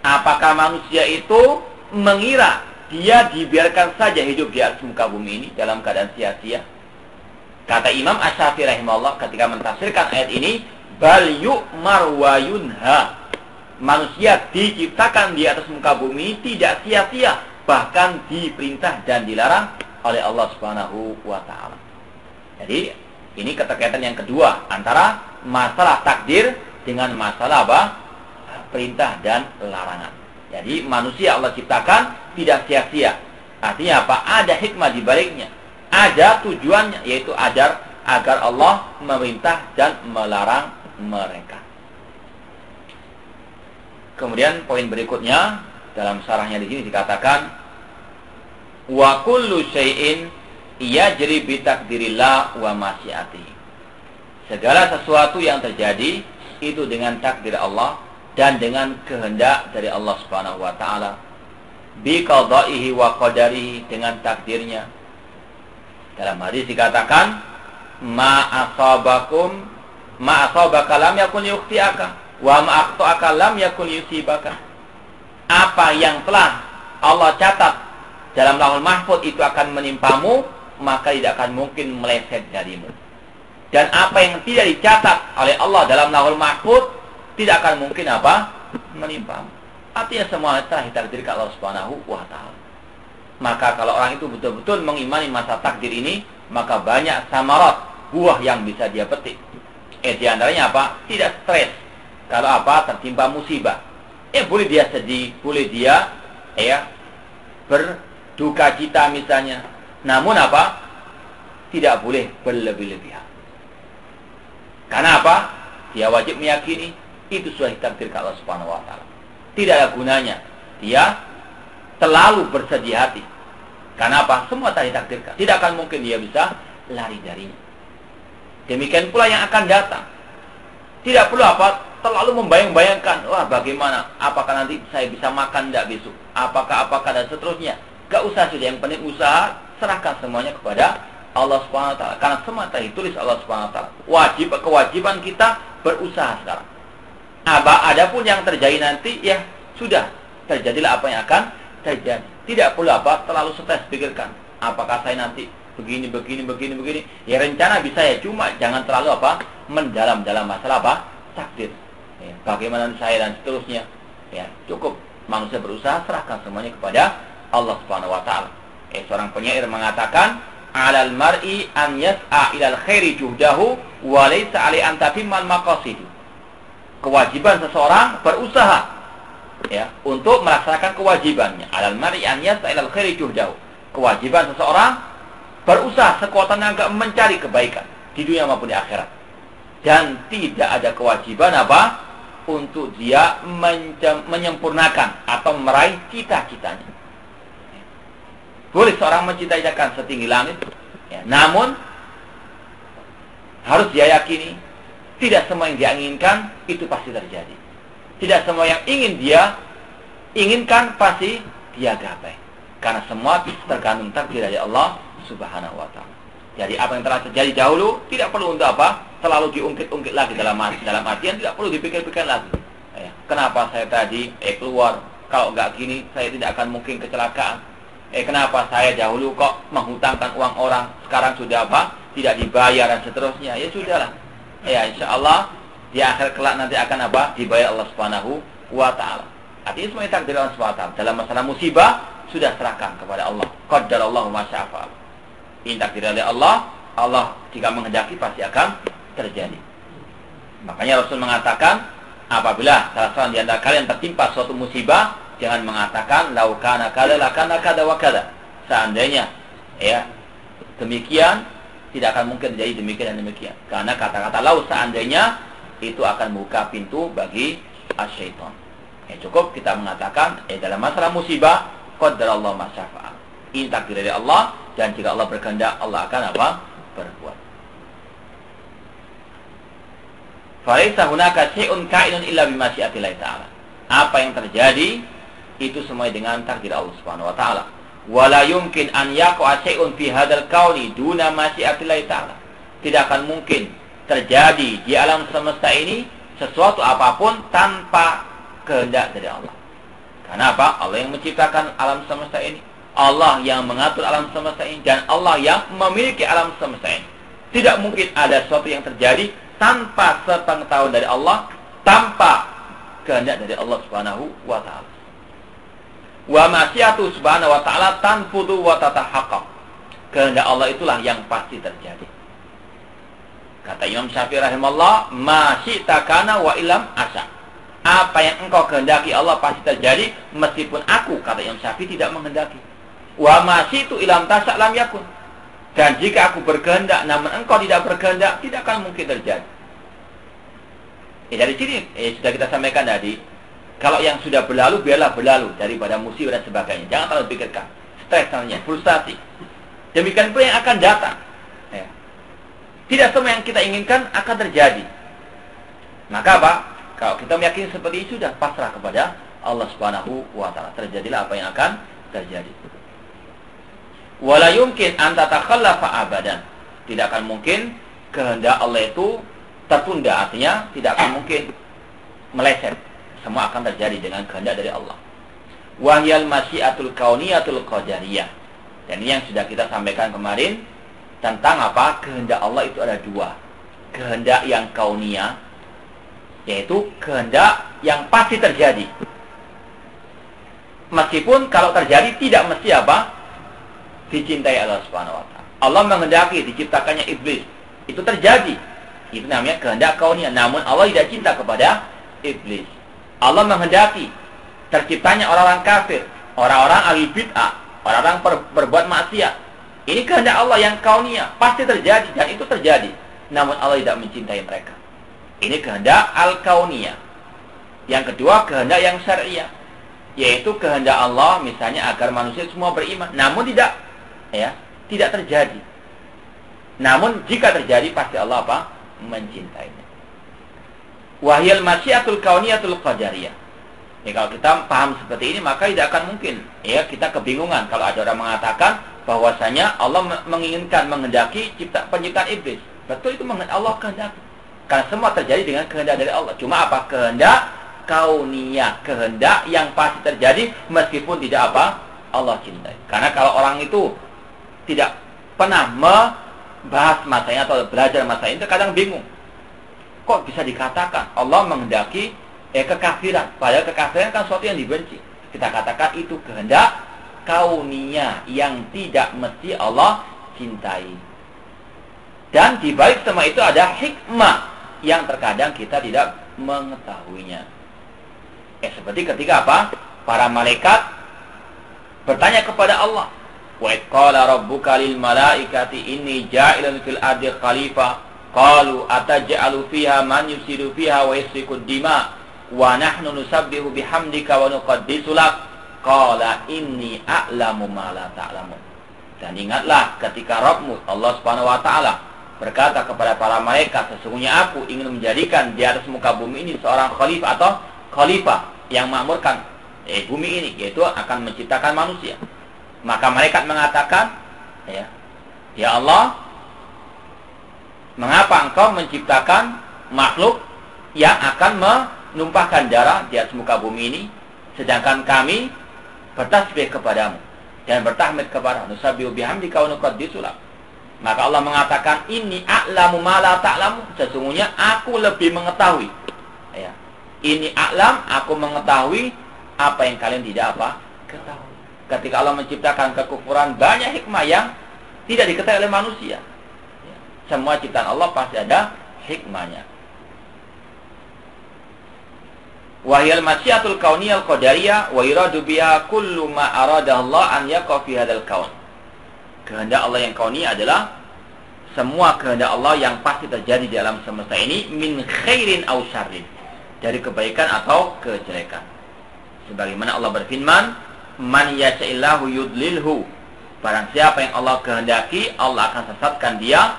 Apakah manusia itu mengira dia dibiarkan saja hidup di atas muka bumi ini dalam keadaan sia-sia? Kata Imam Asy-Syafi'i rahimahullah ketika mentafsirkan ayat ini, bal yu'mar wa yunha. Manusia diciptakan di atas muka bumi tidak sia-sia, bahkan diperintah dan dilarang oleh Allah Subhanahu wa ta'ala. Jadi ini keterkaitan yang kedua antara masalah takdir dengan masalah apa? Perintah dan larangan. Jadi manusia Allah ciptakan tidak sia-sia. Artinya apa? Ada hikmah di baliknya. Ada tujuannya, yaitu agar Allah memerintah dan melarang mereka. Kemudian poin berikutnya dalam syarahnya di sini dikatakan wa kullu syai'in yajri bi takdirillah wa masyiatihi. Segala sesuatu yang terjadi itu dengan takdir Allah dan dengan kehendak dari Allah Subhanahu wa taala. Bi qada'ihi wa qadarihi, dengan takdirnya. Dalam hadis dikatakan ma asabaka lam yakun yukhti'aka wa ma akhta'aka lam yakun yusibaka. Apa yang telah Allah catat dalam Lauhul Mahfuz itu akan menimpamu, maka tidak akan mungkin meleset darimu. Dan apa yang tidak dicatat oleh Allah dalam Lauhul Mahfuz tidak akan mungkin apa? Menimpamu. Artinya semua telah ditakdirkan Allah Subhanahu wa taala. Maka kalau orang itu betul-betul mengimani masa takdir ini, maka banyak samarat, buah yang bisa dia petik. Di antaranya apa? Tidak stres. Kalau apa? Tertimpa musibah. Boleh dia sedih, boleh dia berduka cita misalnya. Namun apa? Tidak boleh berlebih-lebihan. Karena apa? Dia wajib meyakini itu sudah ditakdirkan Allah Subhanahu wa taala. Tidak ada gunanya dia terlalu bersedih hati. Karena apa? Semua telah ditakdirkan. Tidak akan mungkin dia bisa lari darinya. Demikian pula yang akan datang. Tidak perlu apa? Terlalu membayang-bayangkan, wah bagaimana? Apakah nanti saya bisa makan tidak besok? Apakah dan seterusnya. Gak usah sudah, yang penting usaha, serahkan semuanya kepada Allah Subhanahu wa taala. Karena semua telah ditulis Allah Subhanahu wa taala. Kewajiban kita berusaha sekarang. Adapun yang terjadi nanti, ya sudah, terjadilah apa yang akan terjadi. Tidak perlu apa? Terlalu stres pikirkan. Apakah saya nanti begini. Ya rencana bisa ya, cuma jangan terlalu apa? Mendalam dalam masalah apa? Takdir. Bagaimana saya dan seterusnya. Ya, cukup manusia berusaha, serahkan semuanya kepada Allah Subhanahu wa taala. Seorang penyair mengatakan, "Alal mar'i an yas'a ilal khairi juhdahu wa laysa 'alai an tatimmal maqasid." Kewajiban seseorang berusaha untuk melaksanakan kewajibannya. Alal mar'i an yas'a ilal khairi juhdahu. Kewajiban seseorang berusaha sekuat tenaga mencari kebaikan di dunia maupun di akhirat. Dan tidak ada kewajiban apa? Untuk dia menyempurnakan atau meraih cita-citanya. Boleh seorang mencita-citakan setinggi langit, namun harus dia yakini tidak semua yang dia inginkan itu pasti terjadi. Tidak semua yang ingin dia inginkan pasti dia gapai. Karena semua tergantung takdir dari Allah Subhanahu wa taala. Jadi apa yang telah terjadi dahulu tidak perlu untuk apa? Terlalu diungkit-ungkit lagi dalam artian tidak perlu dipikir-pikir lagi. Kenapa saya tadi keluar? Kalau enggak gini saya tidak akan mungkin kecelakaan. Kenapa saya dahulu kok menghutangkan uang orang, sekarang sudah apa? Tidak dibayar dan seterusnya. Ya sudahlah. Insyaallah di akhir kelak nanti akan apa? Dibayar Allah Subhanahu wa taala. Artinya semua takdir Allah Subhanahu wa taala. Dalam masalah musibah sudah serahkan kepada Allah. Qaddarallahu ma syaa fa'al. Ini takdir dari Allah. Allah jika menghendaki pasti akan terjadi. Makanya Rasul mengatakan, apabila salah seorang di antara kalian tertimpa suatu musibah, jangan mengatakan lau kana kada wa kada. Seandainya demikian, tidak akan mungkin terjadi demikian dan demikian. Karena kata-kata lau seandainya itu akan membuka pintu bagi asyaiton. Cukup kita mengatakan dalam masalah musibah, qadarallahu ma syaa fa'al. Ini takdir dari Allah, dan jika Allah berkehendak, Allah akan apa? Berbuat. Falaisa hunaka syai'un ka'inun illa bi masyiatillah ta'ala. Apa yang terjadi itu semuanya dengan takdir Allah Subhanahu wa taala. Wala yumkin an yaqa syai'un fi hadzal kauni duna masyiatillah ta'ala. Tidak akan mungkin terjadi di alam semesta ini sesuatu apapun tanpa kehendak dari Allah. Karena apa? Allah yang menciptakan alam semesta ini. Allah yang mengatur alam semesta ini, dan Allah yang memiliki alam semesta ini. Tidak mungkin ada sesuatu yang terjadi tanpa sepengetahuan dari Allah, tanpa kehendak dari Allah Subhanahu wa taala. Wa masyiatu Subhanahu wa taala tanfudu wa tatahaqqaq. Kehendak Allah itulah yang pasti terjadi. Kata Imam Syafi'i rahimahullah, ma syi'ta kana wa ilam asya. apa yang engkau kehendaki Allah pasti terjadi, meskipun aku, kata Imam Syafi'i, tidak menghendaki. Wa ma syi'tu ilam tasya' lam yakun. Dan jika aku berkehendak namun engkau tidak berkehendak, tidak akan mungkin terjadi. Dari sini sudah kita sampaikan tadi, kalau yang sudah berlalu biarlah berlalu daripada musibah dan sebagainya. Jangan terlalu pikirkan. Stres namanya, frustasi. Demikian pula yang akan datang. Ya. Tidak semua yang kita inginkan akan terjadi. Maka apa? Kalau kita meyakini seperti itu, sudah pasrah kepada Allah Subhanahu wa taala. Terjadilah apa yang akan terjadi. Wala yumkin an tatakhallafa abadan. Tidak akan mungkin kehendak Allah itu tertunda, artinya tidak akan mungkin meleset. Semua akan terjadi dengan kehendak dari Allah. Wahyal masyiatul kauniyatul qadariyah. Dan ini yang sudah kita sampaikan kemarin tentang apa? Kehendak Allah itu ada dua. Kehendak yang kauniyah, yaitu kehendak yang pasti terjadi. Meskipun kalau terjadi tidak mesti apa? Dicintai Allah Subhanahu wa taala. Allah menghendaki diciptakannya iblis. Itu terjadi. Itu namanya kehendak kauniyah. Namun Allah tidak cinta kepada iblis. Allah menghendaki terciptanya orang-orang kafir, orang-orang ahli bid'ah, orang-orang berbuat maksiat. Ini kehendak Allah yang kauniyah, pasti terjadi dan itu terjadi. Namun Allah tidak mencintai mereka. Ini kehendak al-kauniyah. Yang kedua, kehendak yang syariah, yaitu kehendak Allah misalnya agar manusia semua beriman. Namun tidak terjadi. Namun jika terjadi pasti Allah apa? Mencintainya. Wahyal masyiatul kauniyatul qadariyah. Ya, kalau kita paham seperti ini maka tidak akan mungkin kita kebingungan kalau ada orang mengatakan bahwasanya Allah menginginkan menghendaki penciptaan iblis. Betul, itu Allah kehendaki. Karena semua terjadi dengan kehendak dari Allah. Cuma apa? Kehendak kauniyah, kehendak yang pasti terjadi meskipun tidak apa? Allah cintai. Karena kalau orang itu tidak pernah membahas masanya atau belajar masanya, itu kadang bingung. Kok bisa dikatakan Allah menghendaki kekafiran? Padahal kekafiran kan sesuatu yang dibenci. Kita katakan itu kehendak kauniyah yang tidak mesti Allah cintai. Dan di balik semua itu ada hikmah yang terkadang kita tidak mengetahuinya. Seperti ketika apa? Para malaikat bertanya kepada Allah, wa id qala rabbuka lil malaikati inni ja'ilun fil ardi khalifah qalu ataj'alu fiha man yufsidu fiha wa yasfiku dima wa nahnu nusabbihu bihamdika wa nuqaddisu lak qala inni a'lamu ma la ta'lamun. Dan ingatlah ketika Rabbmu Allah Subhanahu wa taala berkata kepada para malaikat, sesungguhnya aku ingin menjadikan di atas muka bumi ini seorang khalifah atau khalifah yang makmurkan bumi ini, yaitu akan menciptakan manusia. Maka malaikat mengatakan, ya Allah, mengapa engkau menciptakan makhluk yang akan menumpahkan darah di atas muka bumi ini, sedangkan kami bertasbih kepadamu dan bertahmid kepadamu, nusabbihu bihamdika wa nuqaddisu lak. Maka Allah mengatakan, ini a'lamu ma la ta'lamu, sesungguhnya aku lebih mengetahui. Ini a'lam, aku mengetahui apa yang kalian tidak ketahui. Ketika Allah menciptakan kekufuran, banyak hikmah yang tidak diketahui oleh manusia. Semua ciptaan Allah pasti ada hikmahnya. Wahyal masyiatul kauniyal qadariyah wa iradu biha kullu ma arada Allah an yaqa fi hadzal kaun. Kehendak Allah yang kauni adalah semua kehendak Allah yang pasti terjadi di alam semesta ini, min khairin aw syarrin, dari kebaikan atau kejelekan. Sebagaimana Allah berfirman, man yasha'illahu yudlilhu, barang siapa yang Allah kehendaki Allah akan sesatkan dia,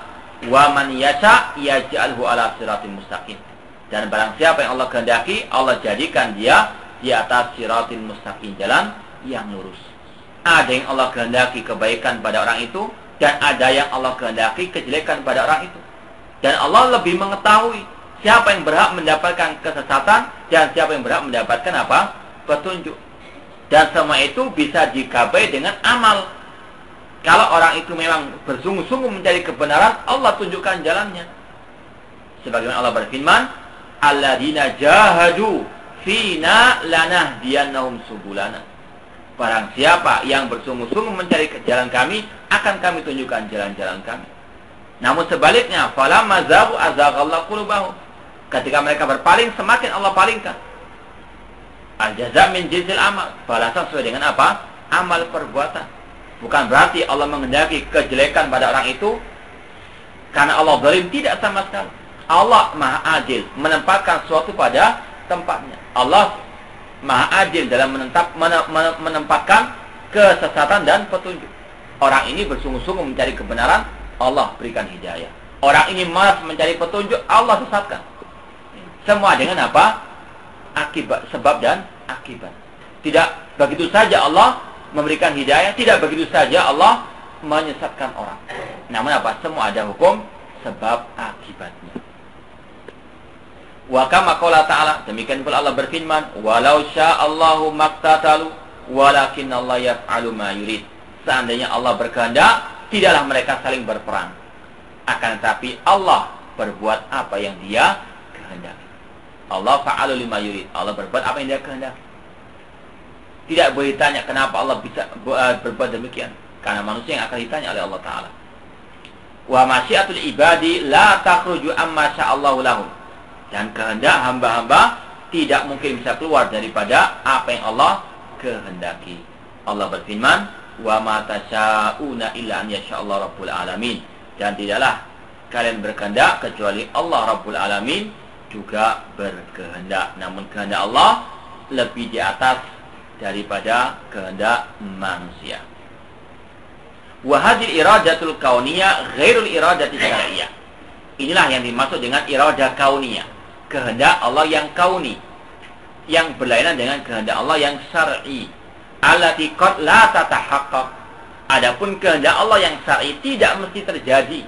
wa man yasha' yaj'alhu ala siratin mustaqim, dan barang siapa yang Allah kehendaki Allah jadikan dia di atas siratin mustaqim, jalan yang lurus. Ada yang Allah kehendaki kebaikan pada orang itu, dan ada yang Allah kehendaki kejelekan pada orang itu. Dan Allah lebih mengetahui siapa yang berhak mendapatkan kesesatan dan siapa yang berhak mendapatkan petunjuk. Dan semua itu bisa digapai dengan amal. Kalau orang itu memang bersungguh-sungguh mencari kebenaran, Allah tunjukkan jalannya. Sebagaimana Allah berfirman, alladzina jahadu fina lanahdiyannahum subulana. Barang siapa yang bersungguh-sungguh mencari jalan kami, akan kami tunjukkan jalan-jalan kami. Namun sebaliknya, falamma zagu azaghallahu qulubahum. Ketika mereka berpaling, semakin Allah palingkan. Al-jaza' min jinsil amal. Balasan sesuai dengan apa? Amal perbuatan. Bukan berarti Allah menghendaki kejelekan pada orang itu karena Allah zalim, tidak sama sekali. Allah Maha Adil menempatkan sesuatu pada tempatnya. Allah Maha Adil dalam menempatkan kesesatan dan petunjuk. Orang ini bersungguh-sungguh mencari kebenaran, Allah berikan hidayah. Orang ini malas mencari petunjuk, Allah sesatkan. Semua dengan apa? Akibat, sebab dan akibat. Tidak begitu saja Allah memberikan hidayah, tidak begitu saja Allah menyesatkan orang. Namun apa? Semua ada hukum sebab akibatnya. Wa kama qala ta'ala, demikian pula Allah berfirman, walau sya'allahu maqtatalu walakinnallaha yaf'alu ma yurid. Seandainya Allah berkehendak, tidaklah mereka saling berperang. Akan tetapi Allah berbuat apa yang Dia kehendaki. Allah fa'alu lima yurid. Allah berbuat apa yang Dia kehendaki. Tidak boleh ditanya kenapa Allah bisa berbuat demikian. Karena manusia yang akan ditanya oleh Allah Ta'ala. Wa masyiatul ibadi la takhruju amma sya'allahu lahum. Dan kehendak hamba-hamba tidak mungkin bisa keluar daripada apa yang Allah kehendaki. Allah berfirman, wa ma tasya'una illa an yasha'allahu rabbul alamin. Dan tidaklah kalian berkehendak kecuali Allah Rabbul Alamin juga berkehendak. Namun kehendak Allah lebih di atas daripada kehendak manusia. Wa hadhil iradatul kauniyah ghairul iradati syar'iyyah. Inilah yang dimaksud dengan iradah kauniyah, kehendak Allah yang kauni, yang berlainan dengan kehendak Allah yang syar'i. Allati qad la tatahaqqaq. Adapun kehendak Allah yang syar'i tidak mesti terjadi.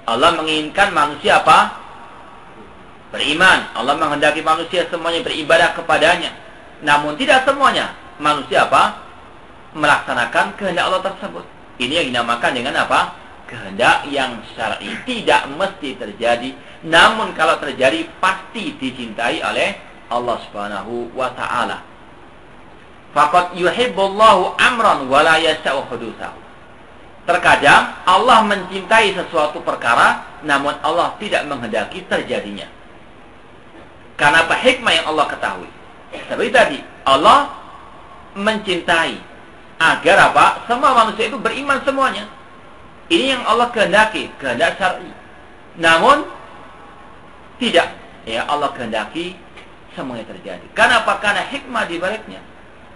Allah menginginkan manusia apa? Beriman. Allah menghendaki manusia semuanya beribadah kepadanya. Namun tidak semuanya manusia apa? Melaksanakan kehendak Allah tersebut. Ini yang dinamakan dengan apa? Kehendak yang syar'i. Tidak mesti terjadi. Namun kalau terjadi pasti dicintai oleh Allah Subhanahu wa ta'ala. Faqad yuhibbullahu amran wa la yasha'u hudusahu. Terkadang Allah mencintai sesuatu perkara, namun Allah tidak menghendaki terjadinya. Karena apa? Hikmah yang Allah ketahui. Seperti tadi, Allah mencintai agar apa? Semua manusia itu beriman semuanya. Ini yang Allah kehendaki, kehendak syar'i. Namun tidak, ya Allah kehendaki semuanya terjadi. Karena apa? Karena hikmah di baliknya.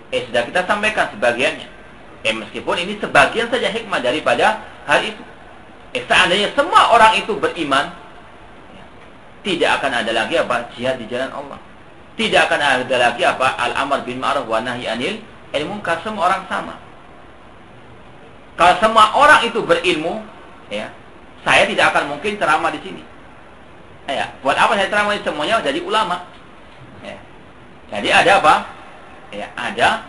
Sudah kita sampaikan sebagiannya. Meskipun ini sebagian saja hikmah daripada hal itu. Seandainya semua orang itu beriman, tidak akan ada lagi apa? Jihad di jalan Allah. Tidak akan ada lagi apa? Al-amr bil ma'ruf wa nahi anil munkar. Semua orang sama. Kalau semua orang itu berilmu, ya, saya tidak akan mungkin ceramah di sini. Ya, buat apa saya ceramah? Semuanya jadi ulama. Ya. Jadi ada apa? Ya, ada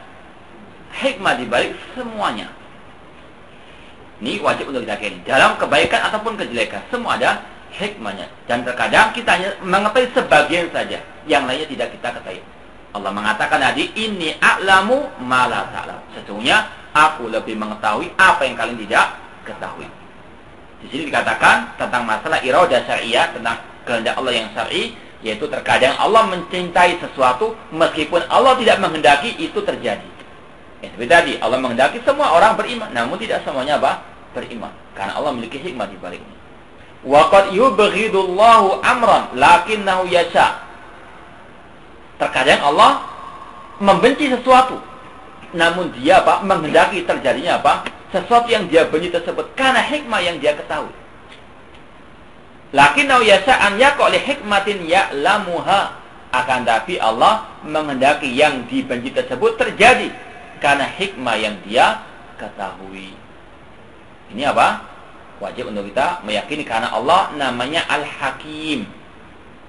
hikmah di balik semuanya. Ini wajib untuk kita ketahui. Dalam kebaikan ataupun kejelekan, semua ada hikmahnya. Dan terkadang kita hanya mengetahui sebagian saja, yang lainnya tidak kita ketahui. Allah mengatakan tadi, inni a'lamu ma la ta'lam. Sesungguhnya aku lebih mengetahui apa yang kalian tidak ketahui. Di sini dikatakan tentang masalah iradah syariah, tentang kehendak Allah yang syar'i. Yaitu terkadang Allah mencintai sesuatu meskipun Allah tidak menghendaki itu terjadi. Seperti tadi, Allah menghendaki semua orang beriman, namun tidak semuanya apa? Beriman. Karena Allah memiliki hikmah di baliknya. Wa qad yubghidullahu amran lakinnahu yasha. Terkadang Allah membenci sesuatu, namun Dia apa? Menghendaki terjadinya apa? Sesuatu yang Dia benci tersebut karena hikmah yang Dia ketahui. Lakinnau yasha'an yaqa li hikmatin ya'lamuha. Akan tapi Allah menghendaki yang dibenci tersebut terjadi karena hikmah yang Dia ketahui. Ini apa? Wajib untuk kita meyakini karena Allah namanya Al-Hakim.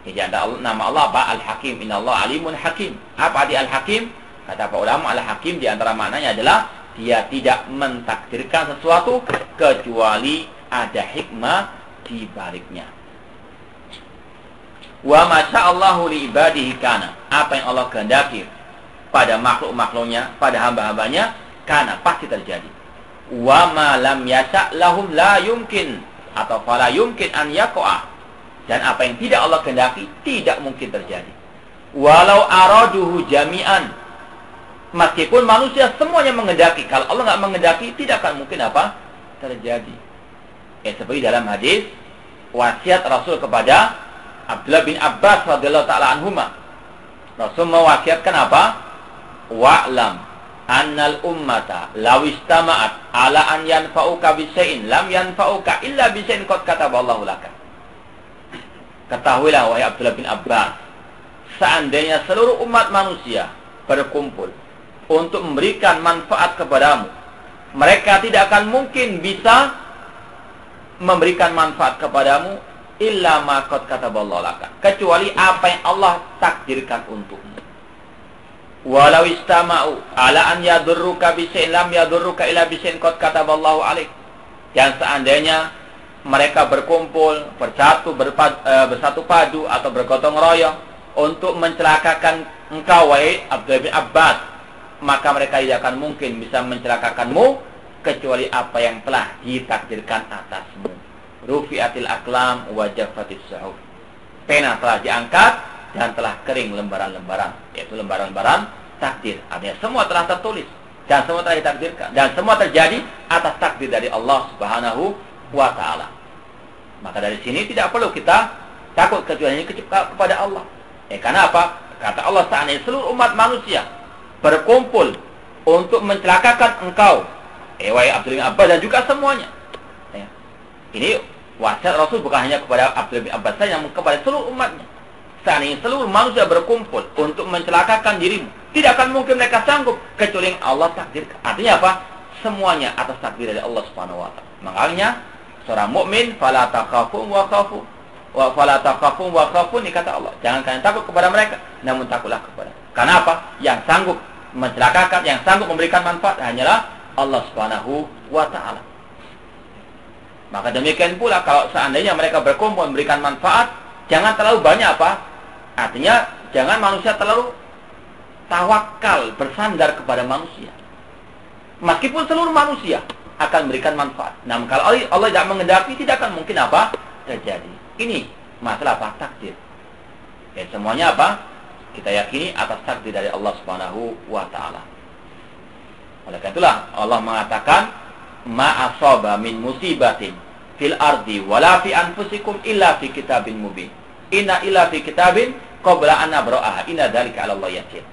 Jadi ada nama Allah apa? Al-Hakim. Innallaha alimun hakim. Apa arti Al-Hakim? Kata para ulama, Al-Hakim di antara maknanya adalah Dia tidak mentakdirkan sesuatu kecuali ada hikmah di baliknya. Wa masya'allahu li ibadihi kana. Apa yang Allah kehendaki pada makhluk-makhluknya, pada hamba-hambanya, kana pasti terjadi. Wa ma lam yasha' lahum la yumkin atau fala yumkin an yaqa'a. Dan apa yang tidak Allah kehendaki tidak mungkin terjadi. Walau araduhu jami'an, Meskipun manusia semuanya mengendaki. Kalau Allah nggak mengendaki, tidak akan mungkin apa terjadi. Seperti dalam hadis wasiat Rasul kepada Abdullah bin Abbas radhiyallahu taala anhuma. Rasul mewasiatkan apa? Wa'lam annal ummata law istama'at ala an yanfa'uka bisyai'in lam yanfa'uka illa bisyai'in qad kataballahu laka. Ketahuilah wahai Abdullah bin Abbas, seandainya seluruh umat manusia berkumpul untuk memberikan manfaat kepadamu, mereka tidak akan mungkin bisa memberikan manfaat kepadamu illa ma qad kataballahu laka, kecuali apa yang Allah takdirkan untukmu. Walau istama'u ala an yadurruka bisyai'in lam yadurruka illa bisyai'in qad kataballahu alaik. Dan seandainya mereka berkumpul, bersatu padu atau bergotong royong untuk mencelakakan engkau wahai Abdullah bin Abbas, maka mereka tidak akan mungkin bisa mencelakakanmu kecuali apa yang telah ditakdirkan atasmu. Rufi'atil aqlam wa jaffatis suhuf. Pena telah diangkat dan telah kering lembaran-lembaran, yaitu lembaran-lembaran takdir. Artinya semua telah tertulis dan semua telah ditakdirkan dan semua terjadi atas takdir dari Allah Subhanahu wa taala. Maka dari sini tidak perlu kita takut kecuali kepada Allah. Karena apa? Kata Allah, seandainya seluruh umat manusia berkumpul untuk mencelakakan engkau, wahai Abdullah bin Abbas, dan juga semuanya. Ini wasiat Rasul bukan hanya kepada Abdullah bin Abbas saja, namun kepada seluruh umatnya. Seandainya seluruh manusia berkumpul untuk mencelakakan dirimu, tidak akan mungkin mereka sanggup kecuali yang Allah takdirkan. Artinya apa? Semuanya atas takdir dari Allah Subhanahu wa taala. Makanya seorang mukmin fala takhafun wa khafu wa fala takhafun wa khafun, kata Allah, jangan kalian takut kepada mereka, namun takutlah kepada. Karena apa? Yang sanggup mencelakakan, yang sanggup memberikan manfaat hanyalah Allah Subhanahu wa taala. Maka demikian pula kalau seandainya mereka berkumpul memberikan manfaat, jangan terlalu banyak apa? Artinya jangan manusia terlalu tawakal, bersandar kepada manusia. Meskipun seluruh manusia akan memberikan manfaat, namun kalau Allah tidak mengendaki, tidak akan mungkin apa? Terjadi. Ini masalah apa? Takdir. Semuanya apa? Kita yakini atas takdir dari Allah Subhanahu wa taala. Oleh karena itulah Allah mengatakan, ma asaba min musibatin fil ardi wala fi anfusikum illa fi kitabin mubin. Inna illa fi kitabin qabla an nabra'aha. Inna dzalika 'ala Allah yasir.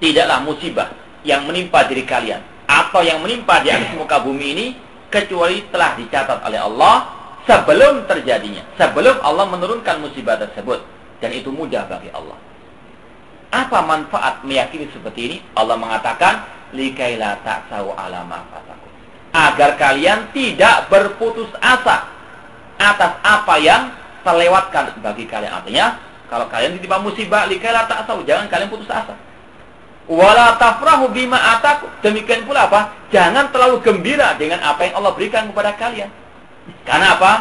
Tidaklah musibah yang menimpa diri kalian atau yang menimpa di atas muka bumi ini kecuali telah dicatat oleh Allah sebelum terjadinya, sebelum Allah menurunkan musibah tersebut, dan itu mudah bagi Allah. Apa manfaat meyakini seperti ini? Allah mengatakan, likaila ta'sau 'ala ma fatakum, agar kalian tidak berputus asa atas apa yang terlewatkan bagi kalian. Artinya, kalau kalian ditimpa musibah, likaila ta'sau, jangan kalian putus asa. Wala tafrahu bima ataku, demikian pula apa? Jangan terlalu gembira dengan apa yang Allah berikan kepada kalian. Karena apa?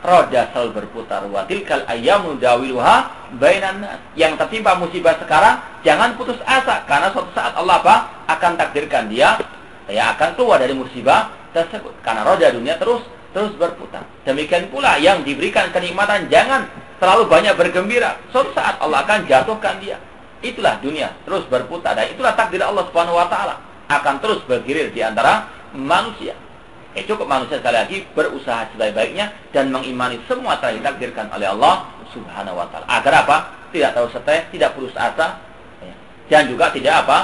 Roda selalu berputar. Wa tilkal ayyamu dawiluha bainan nas. Yang tertimpa musibah sekarang, jangan putus asa, karena suatu saat Allah apa? Akan takdirkan dia akan keluar dari musibah tersebut. Karena roda dunia terus berputar. Demikian pula yang diberikan kenikmatan, jangan terlalu banyak bergembira. Suatu saat Allah akan jatuhkan dia. Itulah dunia terus berputar, dan itulah takdir Allah Subhanahu wa taala, akan terus bergirir di antara manusia. Cukup manusia sekali lagi berusaha sebaik-baiknya dan mengimani semua telah ditakdirkan oleh Allah Subhanahu wa taala. Agar apa? Tidak terlalu stres, tidak putus asa, dan juga tidak apa?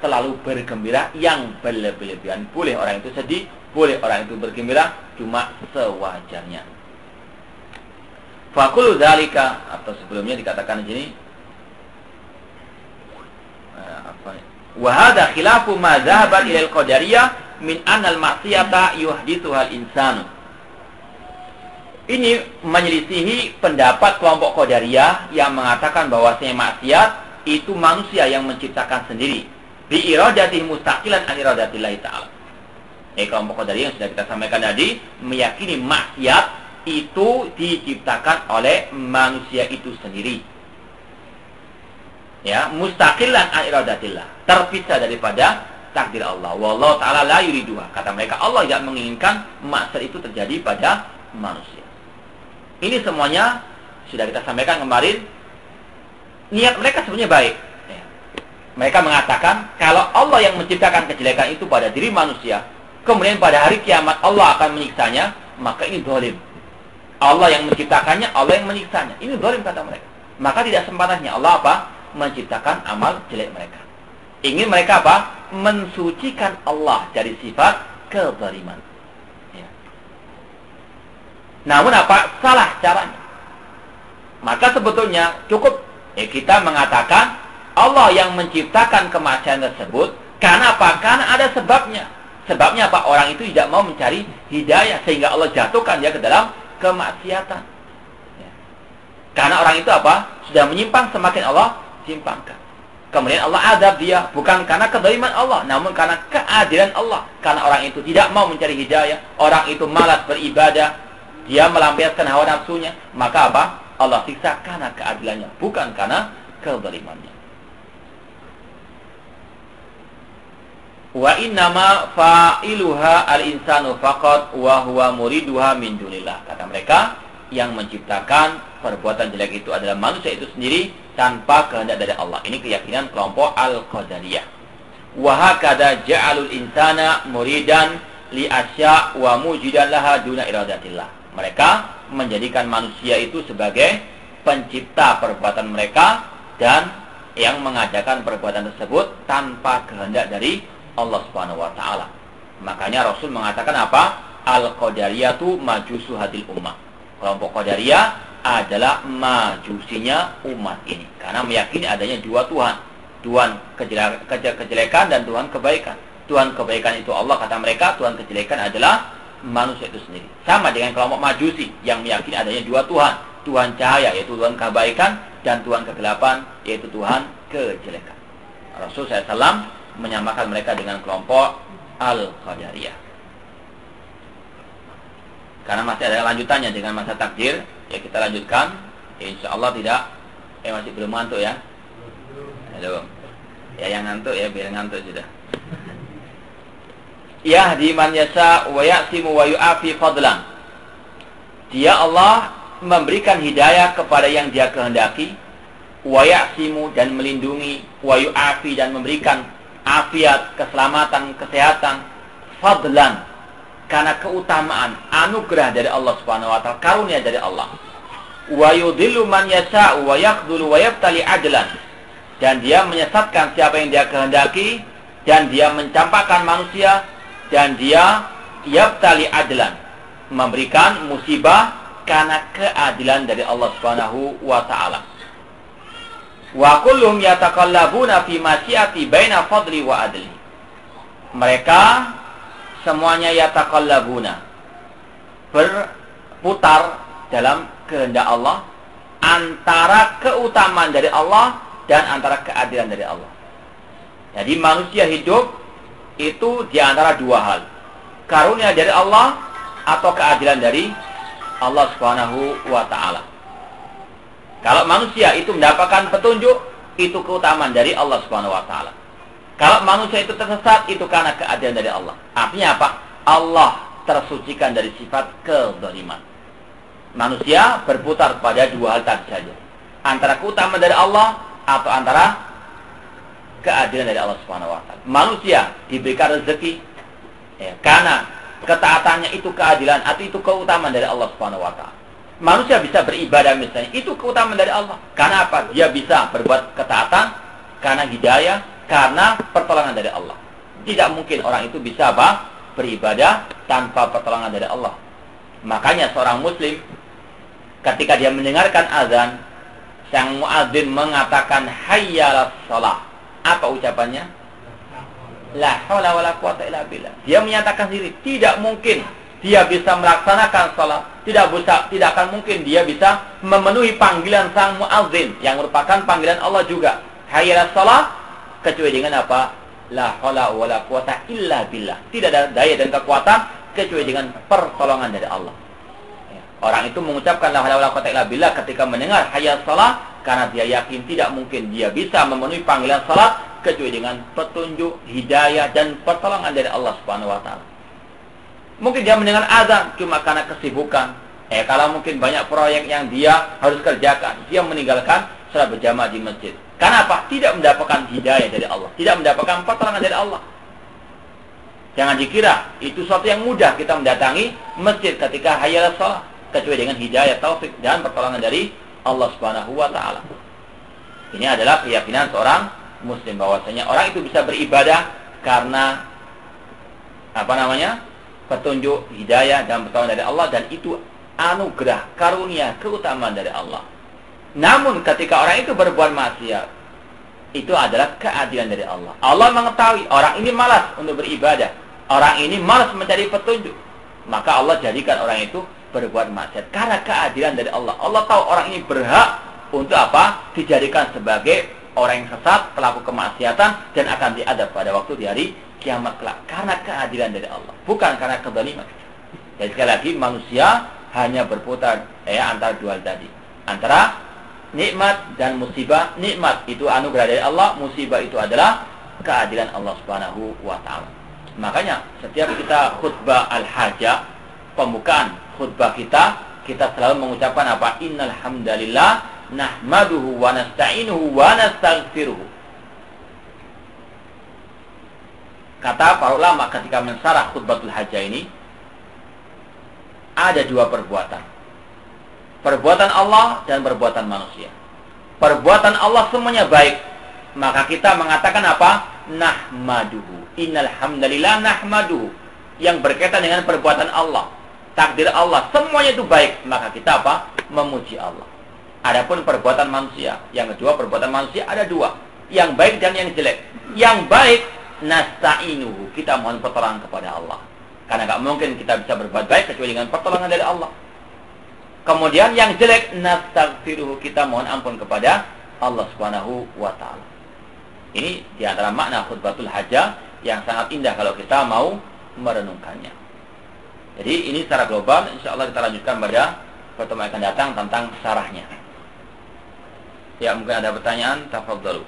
Terlalu bergembira yang berlebihan. Boleh orang itu sedih, boleh orang itu bergembira, cuma sewajarnya. Fakulu dzalika, atau sebelumnya dikatakan di sini, wa hadza khilafu ma dhahaba ila al-qadariyah min anna al-ma'siyata yuhdithuha al-insanu. Ini menyelisihi pendapat kelompok Qadariyah yang mengatakan bahwasanya maksiat itu manusia yang menciptakan sendiri, bi iradatihi mustaqilan an iradatillah ta'ala. Kelompok Qadariyah yang sudah kita sampaikan tadi meyakini maksiat itu diciptakan oleh manusia itu sendiri. Mustaqilan an iradatillah, terpisah daripada takdir Allah. Wallahu ta'ala la yuriduha. Kata mereka, Allah tidak menginginkan maksiat itu terjadi pada manusia. Ini semuanya sudah kita sampaikan kemarin. Niat mereka sebenarnya baik. Mereka mengatakan kalau Allah yang menciptakan kejelekan itu pada diri manusia, kemudian pada hari kiamat Allah akan menyiksanya, maka ini zalim. Allah yang menciptakannya, Allah yang menyiksanya. Ini zalim kata mereka. Maka tidak sembarangannya Allah apa? Menciptakan amal jelek mereka. Ingin mereka apa? Mensucikan Allah dari sifat kezaliman. Ya. Namun apa? Salah caranya. Maka sebetulnya cukup kita mengatakan Allah yang menciptakan kemaksiatan tersebut. Karena apa? Karena ada sebabnya. Sebabnya apa? Orang itu tidak mau mencari hidayah sehingga Allah jatuhkan dia ke dalam kemaksiatan. Ya. Karena orang itu apa? Sudah menyimpang, semakin Allah simpangkan. Kemudian Allah azab dia bukan karena kezaliman Allah, namun karena keadilan Allah. Karena orang itu tidak mau mencari hidayah, orang itu malas beribadah, dia melampiaskan hawa nafsunya, maka apa? Allah siksa karena keadilannya, bukan karena kezalimannya. Wa innama fa'iluha al-insanu faqat wa huwa muriduha min dunillah. Kata mereka, yang menciptakan perbuatan jelek itu adalah manusia itu sendiri tanpa kehendak dari Allah. Ini keyakinan kelompok Al-Qadariyah. Wa hakada ja'alul insana muridan li asya' wa mujidan laha duna iradatillah. Mereka menjadikan manusia itu sebagai pencipta perbuatan mereka dan yang mengajarkan perbuatan tersebut tanpa kehendak dari Allah Subhanahu wa taala. Makanya Rasul mengatakan apa? Al-Qadariyatu majusu hadil ummah. Kelompok Qadariyah adalah majusinya umat ini. Karena meyakini adanya dua Tuhan. Tuhan kejelekan dan Tuhan kebaikan. Tuhan kebaikan itu Allah kata mereka, Tuhan kejelekan adalah manusia itu sendiri. Sama dengan kelompok Majusi yang meyakini adanya dua Tuhan. Tuhan cahaya yaitu Tuhan kebaikan dan Tuhan kegelapan yaitu Tuhan kejelekan. Rasul SAW menyamakan mereka dengan kelompok Al-Qadariyah. Karena masih ada lanjutannya dengan masa takdir, ya kita lanjutkan. Ya, insya Allah tidak. Masih belum ngantuk ya? Halo. Ya yang ngantuk ya biar ngantuk sudah. Yahdi man yasha wa ya'simu wa yu'afi fadlan. Dia Allah memberikan hidayah kepada yang Dia kehendaki, wa ya'simu dan melindungi, wa yu'afi dan memberikan afiat, keselamatan, kesehatan, fadlan karena keutamaan, anugerah dari Allah Subhanahu wa taala, karunia dari Allah. Wa yudhillu man yasha'u wa yakhdhulu wa yabtali adlan. Dan Dia menyesatkan siapa yang Dia kehendaki dan Dia mencampakkan manusia dan Dia yabtali adlan, memberikan musibah karena keadilan dari Allah Subhanahu wa taala. Wa kullum yatakallabuna fi masyiati baina fadli wa adli. Mereka semuanya yatakallabuna, berputar dalam kehendak Allah antara keutamaan dari Allah dan antara keadilan dari Allah. Jadi manusia hidup itu di antara dua hal. Karunia dari Allah atau keadilan dari Allah Subhanahu wa taala. Kalau manusia itu mendapatkan petunjuk, itu keutamaan dari Allah Subhanahu wa taala. Kalau manusia itu tersesat, itu karena keadilan dari Allah. Artinya apa? Allah tersucikan dari sifat kezaliman. Manusia berputar pada dua hal tadi saja. Antara keutamaan dari Allah atau antara keadilan dari Allah Subhanahu wa taala. Manusia diberikan rezeki karena ketaatannya itu keadilan atau itu keutamaan dari Allah Subhanahu wa taala. Manusia bisa beribadah misalnya, itu keutamaan dari Allah. Karena apa? Dia bisa berbuat ketaatan karena hidayah, karena pertolongan dari Allah. Tidak mungkin orang itu bisa apa? Beribadah tanpa pertolongan dari Allah. Makanya seorang muslim ketika dia mendengarkan azan, sang muadzin mengatakan hayya 'alas shalah. Apa ucapannya? La haula wala quwata illa billah. Dia menyatakan sendiri, tidak mungkin dia bisa melaksanakan salat, tidak akan mungkin dia bisa memenuhi panggilan sang muadzin yang merupakan panggilan Allah juga. Hayya 'alas shalah, kecuali dengan apa? La haula wala quwata illa billah. Tidak ada daya dan kekuatan kecuali dengan pertolongan dari Allah. Orang itu mengucapkan la haula wala quwata illa billah ketika mendengar hayya 'alas shalah karena dia yakin tidak mungkin dia bisa memenuhi panggilan salat kecuali dengan petunjuk, hidayah dan pertolongan dari Allah Subhanahu wa taala. Mungkin dia mendengar azan cuma karena kesibukan. Kalau mungkin banyak proyek yang dia harus kerjakan, dia meninggalkan salat berjamaah di masjid. Karena apa? Tidak mendapatkan hidayah dari Allah, tidak mendapatkan pertolongan dari Allah. Jangan dikira itu suatu yang mudah kita mendatangi masjid ketika hayya 'alas shalah, kecuali dengan hidayah, taufik dan pertolongan dari Allah Subhanahu wa taala. Ini adalah keyakinan seorang muslim bahwasanya orang itu bisa beribadah karena petunjuk, hidayah dan pertolongan dari Allah, dan itu anugerah, karunia, keutamaan dari Allah. Namun ketika orang itu berbuat maksiat, itu adalah keadilan dari Allah. Allah mengetahui orang ini malas untuk beribadah, orang ini malas mencari petunjuk, maka Allah jadikan orang itu berbuat maksiat karena keadilan dari Allah. Allah tahu orang ini berhak untuk apa? Dijadikan sebagai orang yang sesat, pelaku kemaksiatan, dan akan diadab pada waktu di hari kiamat kelak. Karena keadilan dari Allah, bukan karena kezaliman. Jadi sekali lagi, manusia hanya berputar antara dua tadi, antara nikmat dan musibah. Nikmat itu anugerah dari Allah, musibah itu adalah keadilan Allah Subhanahu wa taala. Makanya setiap kita khutbah al-hajah, pembukaan khutbah kita selalu mengucapkan apa? Innal hamdalillah nahmaduhu wa nasta'inuhu wa nastaghfiruh. Kata para ulama ketika mensarah khutbatul hajah ini, ada dua perbuatan. Perbuatan Allah dan perbuatan manusia. Perbuatan Allah semuanya baik, maka kita mengatakan apa? Nahmaduhu. Innal hamdalillah nahmaduhu. Yang berkaitan dengan perbuatan Allah, takdir Allah, semuanya itu baik, maka kita apa? Memuji Allah. Adapun perbuatan manusia, yang kedua, perbuatan manusia ada dua, yang baik dan yang jelek. Yang baik, nasta'inuhu, kita mohon pertolongan kepada Allah, karena gak mungkin kita bisa berbuat baik kecuali dengan pertolongan dari Allah. Kemudian yang jelek, nastaghfiruhu, kita mohon ampun kepada Allah Subhanahu wa taala. Ini di antara makna khutbatul hajah yang sangat indah kalau kita mau merenungkannya. Jadi ini secara global, insyaallah kita lanjutkan pada pertemuan akan datang tentang syarahnya. Ya, mungkin ada pertanyaan, tafadhalu.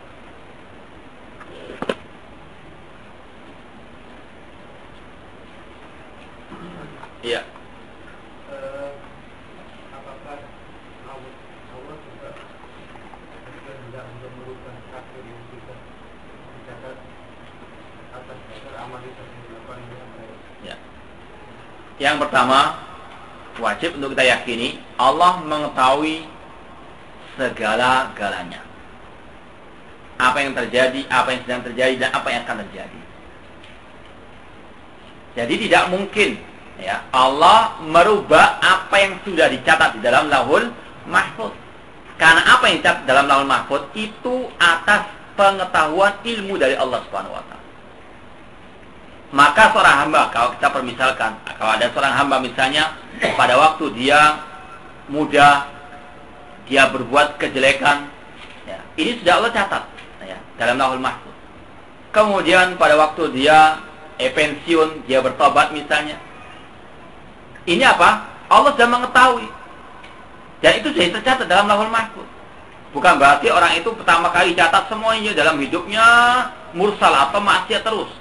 Iya. Yang pertama, wajib untuk kita yakini Allah mengetahui segala-galanya. Apa yang terjadi, apa yang sedang terjadi, dan apa yang akan terjadi. Jadi tidak mungkin Allah merubah apa yang sudah dicatat di dalam Lauhul Mahfuz. Karena apa yang dicatat dalam Lauhul Mahfuz itu atas pengetahuan ilmu dari Allah Subhanahu wa taala. Maka seorang hamba, kalau kita permisalkan, kalau ada seorang hamba misalnya pada waktu dia muda, dia berbuat kejelekan, ini sudah Allah catat dalam Lauhul Mahfuz. Kemudian pada waktu dia pensiun, dia bertobat misalnya, ini apa? Allah sudah mengetahui, dan itu sudah tercatat dalam Lauhul Mahfuz. Bukan berarti orang itu pertama kali catat semuanya dalam hidupnya mursal atau maksiat terus.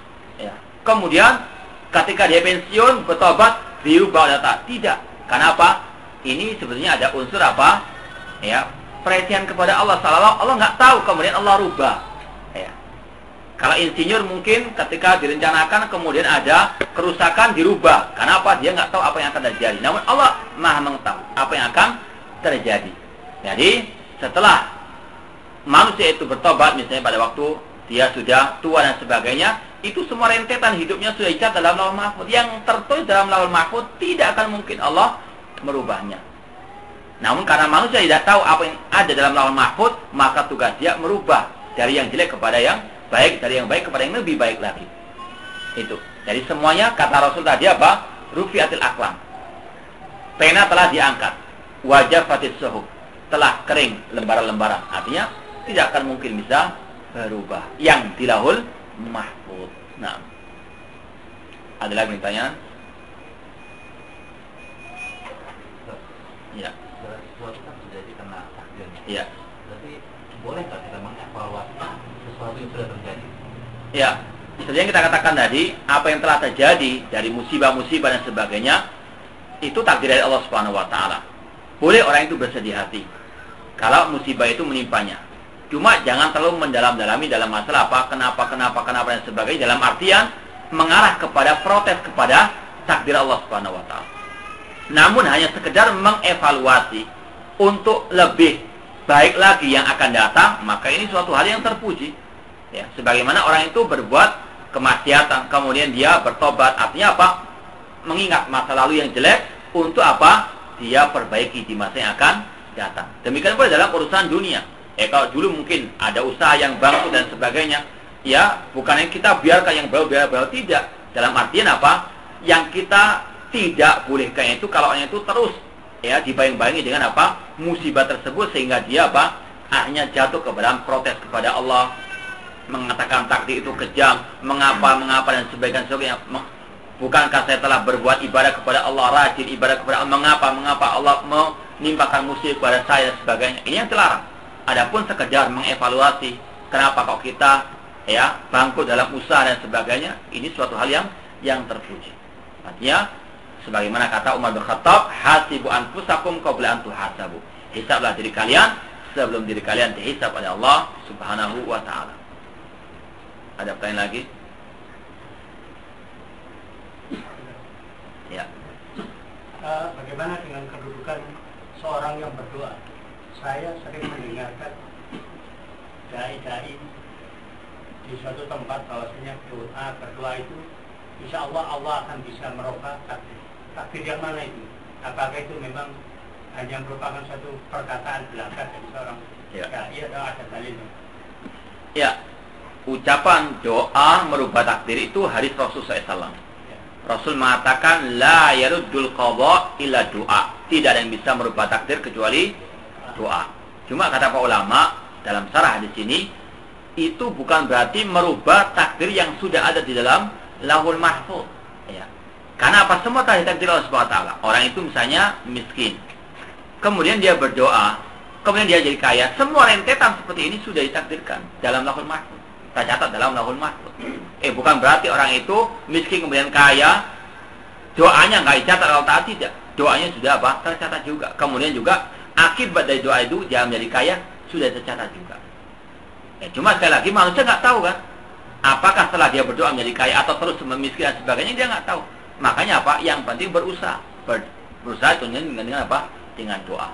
Kemudian ketika dia pensiun, bertobat, diubah data. Tidak. Karena apa? Ini sebetulnya ada unsur apa? Perhatian kepada Allah. Allah nggak tahu, kemudian Allah rubah. Kalau insinyur mungkin ketika direncanakan kemudian ada kerusakan, dirubah. Karena apa? Dia nggak tahu apa yang akan terjadi. Namun Allah Maha mengetahui apa yang akan terjadi. Jadi setelah manusia itu bertobat, misalnya pada waktu dia sudah tua dan sebagainya, itu semua rentetan hidupnya sudah dicatat dalam Lauhul Mahfuz. Yang tertulis dalam Lauhul Mahfuz tidak akan mungkin Allah merubahnya. Namun karena manusia tidak tahu apa yang ada dalam Lauhul Mahfuz, maka tugas dia merubah dari yang jelek kepada yang baik, dari yang baik kepada yang lebih baik lagi. Itu. Jadi semuanya kata Rasul tadi apa? Rufi'atil aqlam. Pena telah diangkat. Wajafatis suhuf. Telah kering lembaran-lembaran. Artinya tidak akan mungkin bisa berubah yang di Lauhul Mahfuz. Nah, ada lagi pertanyaan? Ya. Sesuatu kan terjadi karena takdirnya. Ya. Berarti boleh nggak kita mengevaluasi sesuatu yang sudah terjadi? Ya. Seperti yang kita katakan tadi, apa yang telah terjadi dari musibah-musibah dan sebagainya, itu takdir dari Allah Subhanahu wa taala. Boleh orang itu bersedih hati kalau musibah itu menimpanya. Cuma jangan terlalu mendalam-dalami dalam masalah apa, kenapa dan sebagainya, dalam artian mengarah kepada protes kepada takdir Allah Subhanahu wa taala. Namun hanya sekedar mengevaluasi untuk lebih baik lagi yang akan datang, maka ini suatu hal yang terpuji. Ya, sebagaimana orang itu berbuat kemaksiatan, kemudian dia bertobat, artinya apa? Mengingat masa lalu yang jelek untuk apa? Dia perbaiki di masa yang akan datang. Demikian pula dalam urusan dunia. Kalau dulu mungkin ada usaha yang bangkrut dan sebagainya, ya bukan yang kita biarkan yang baru tidak. Dalam artian apa? Yang kita tidak bolehkan itu kalau orang itu terus ya dibayang-bayangi dengan apa? Musibah tersebut sehingga dia apa? Akhirnya jatuh ke dalam protes kepada Allah, mengatakan takdir itu kejam, mengapa dan sebagainya. Bukankah saya telah berbuat ibadah kepada Allah, rajin ibadah kepada Allah, mengapa Allah menimpakan musibah kepada saya dan sebagainya. Ini yang terlarang. Adapun sekedar mengevaluasi kenapa kok kita ya bangkrut dalam usaha dan sebagainya, ini suatu hal yang terpuji. Artinya sebagaimana kata Umar bin Khattab, hasibu anfusakum qabla an tuhasabu. Hisablah diri kalian sebelum diri kalian dihisab oleh Allah Subhanahu wa taala. Ada pertanyaan lagi? Ya. Bagaimana dengan kedudukan seorang yang berdoa? Saya sering mendengarkan dai-dai di suatu tempat bahwasanya berdoa itu insya Allah akan bisa merubah takdir. Takdir yang mana itu? Apakah itu memang hanya merupakan suatu perkataan belaka dari seorang dai atau ada dalilnya? Ya, ucapan doa merubah takdir itu hadis Rasul SAW. Rasul mengatakan la yaruddul qadha illa doa. Tidak ada yang bisa merubah takdir kecuali doa. Cuma kata para ulama dalam syarah hadis ini, itu bukan berarti merubah takdir yang sudah ada di dalam Lauhul Mahfuz. Ya. Karena apa? Semua telah ditakdir Allah Subhanahu wa taala. Orang itu misalnya miskin, kemudian dia berdoa, kemudian dia jadi kaya. Semua rentetan seperti ini sudah ditakdirkan dalam Lauhul Mahfuz. Tercatat dalam Lauhul Mahfuz. Bukan berarti orang itu miskin kemudian kaya, doanya nggak dicatat kalau taat, tidak. Doanya sudah apa? Tercatat juga. Kemudian juga akibat dari doa itu dia menjadi kaya sudah tercatat juga. Cuma sekali lagi manusia nggak tahu kan, apakah setelah dia berdoa menjadi kaya atau terus miskin dan sebagainya, dia nggak tahu. Makanya apa? Yang penting berusaha, berusaha itu dengan apa? Dengan doa.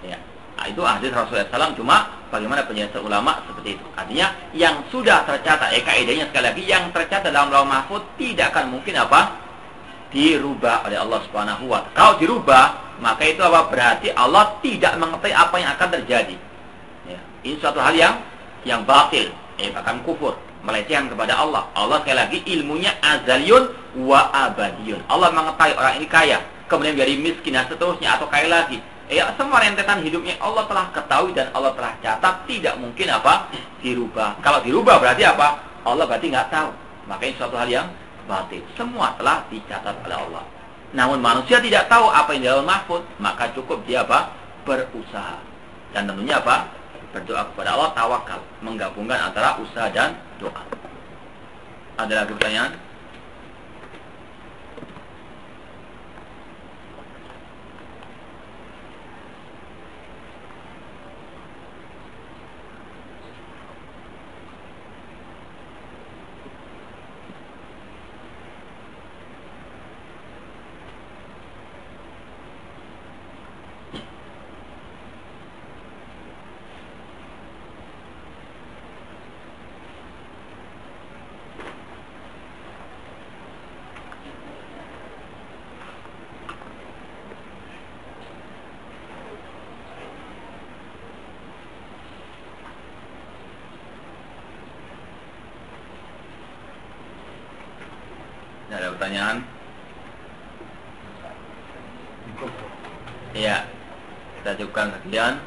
Ya. Nah, itu hadis Rasulullah SAW. Cuma bagaimana penjelasan ulama seperti itu. Artinya yang sudah tercatat, kaidahnya sekali lagi yang tercatat dalam Lauhul Mahfuz tidak akan mungkin apa? Dirubah oleh Allah Subhanahu wa taala. Kalau dirubah, maka itu apa? Berarti Allah tidak mengetahui apa yang akan terjadi. Ya. Ini suatu hal yang batil, bahkan kufur, melecehkan kepada Allah. Allah sekali lagi ilmunya azaliyun wa abadiyun. Allah mengetahui orang ini kaya, kemudian jadi miskin dan seterusnya atau kaya lagi. Semua rentetan hidupnya Allah telah ketahui dan Allah telah catat, tidak mungkin apa? Dirubah. Kalau dirubah berarti apa? Allah berarti nggak tahu. Makanya suatu hal yang batil. Semua telah dicatat oleh Allah. Namun manusia tidak tahu apa yang di dalam mahfuz, maka cukup dia apa? Berusaha. Dan tentunya apa? Berdoa kepada Allah, tawakal, menggabungkan antara usaha dan doa. Ada lagi pertanyaan? Ada pertanyaan? Iya. Kita cukupkan sekian.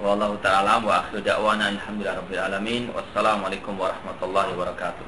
Wallahu ta'ala wa akhiru da'wana alhamdulillahirabbil alamin. Wassalamualaikum warahmatullahi wabarakatuh.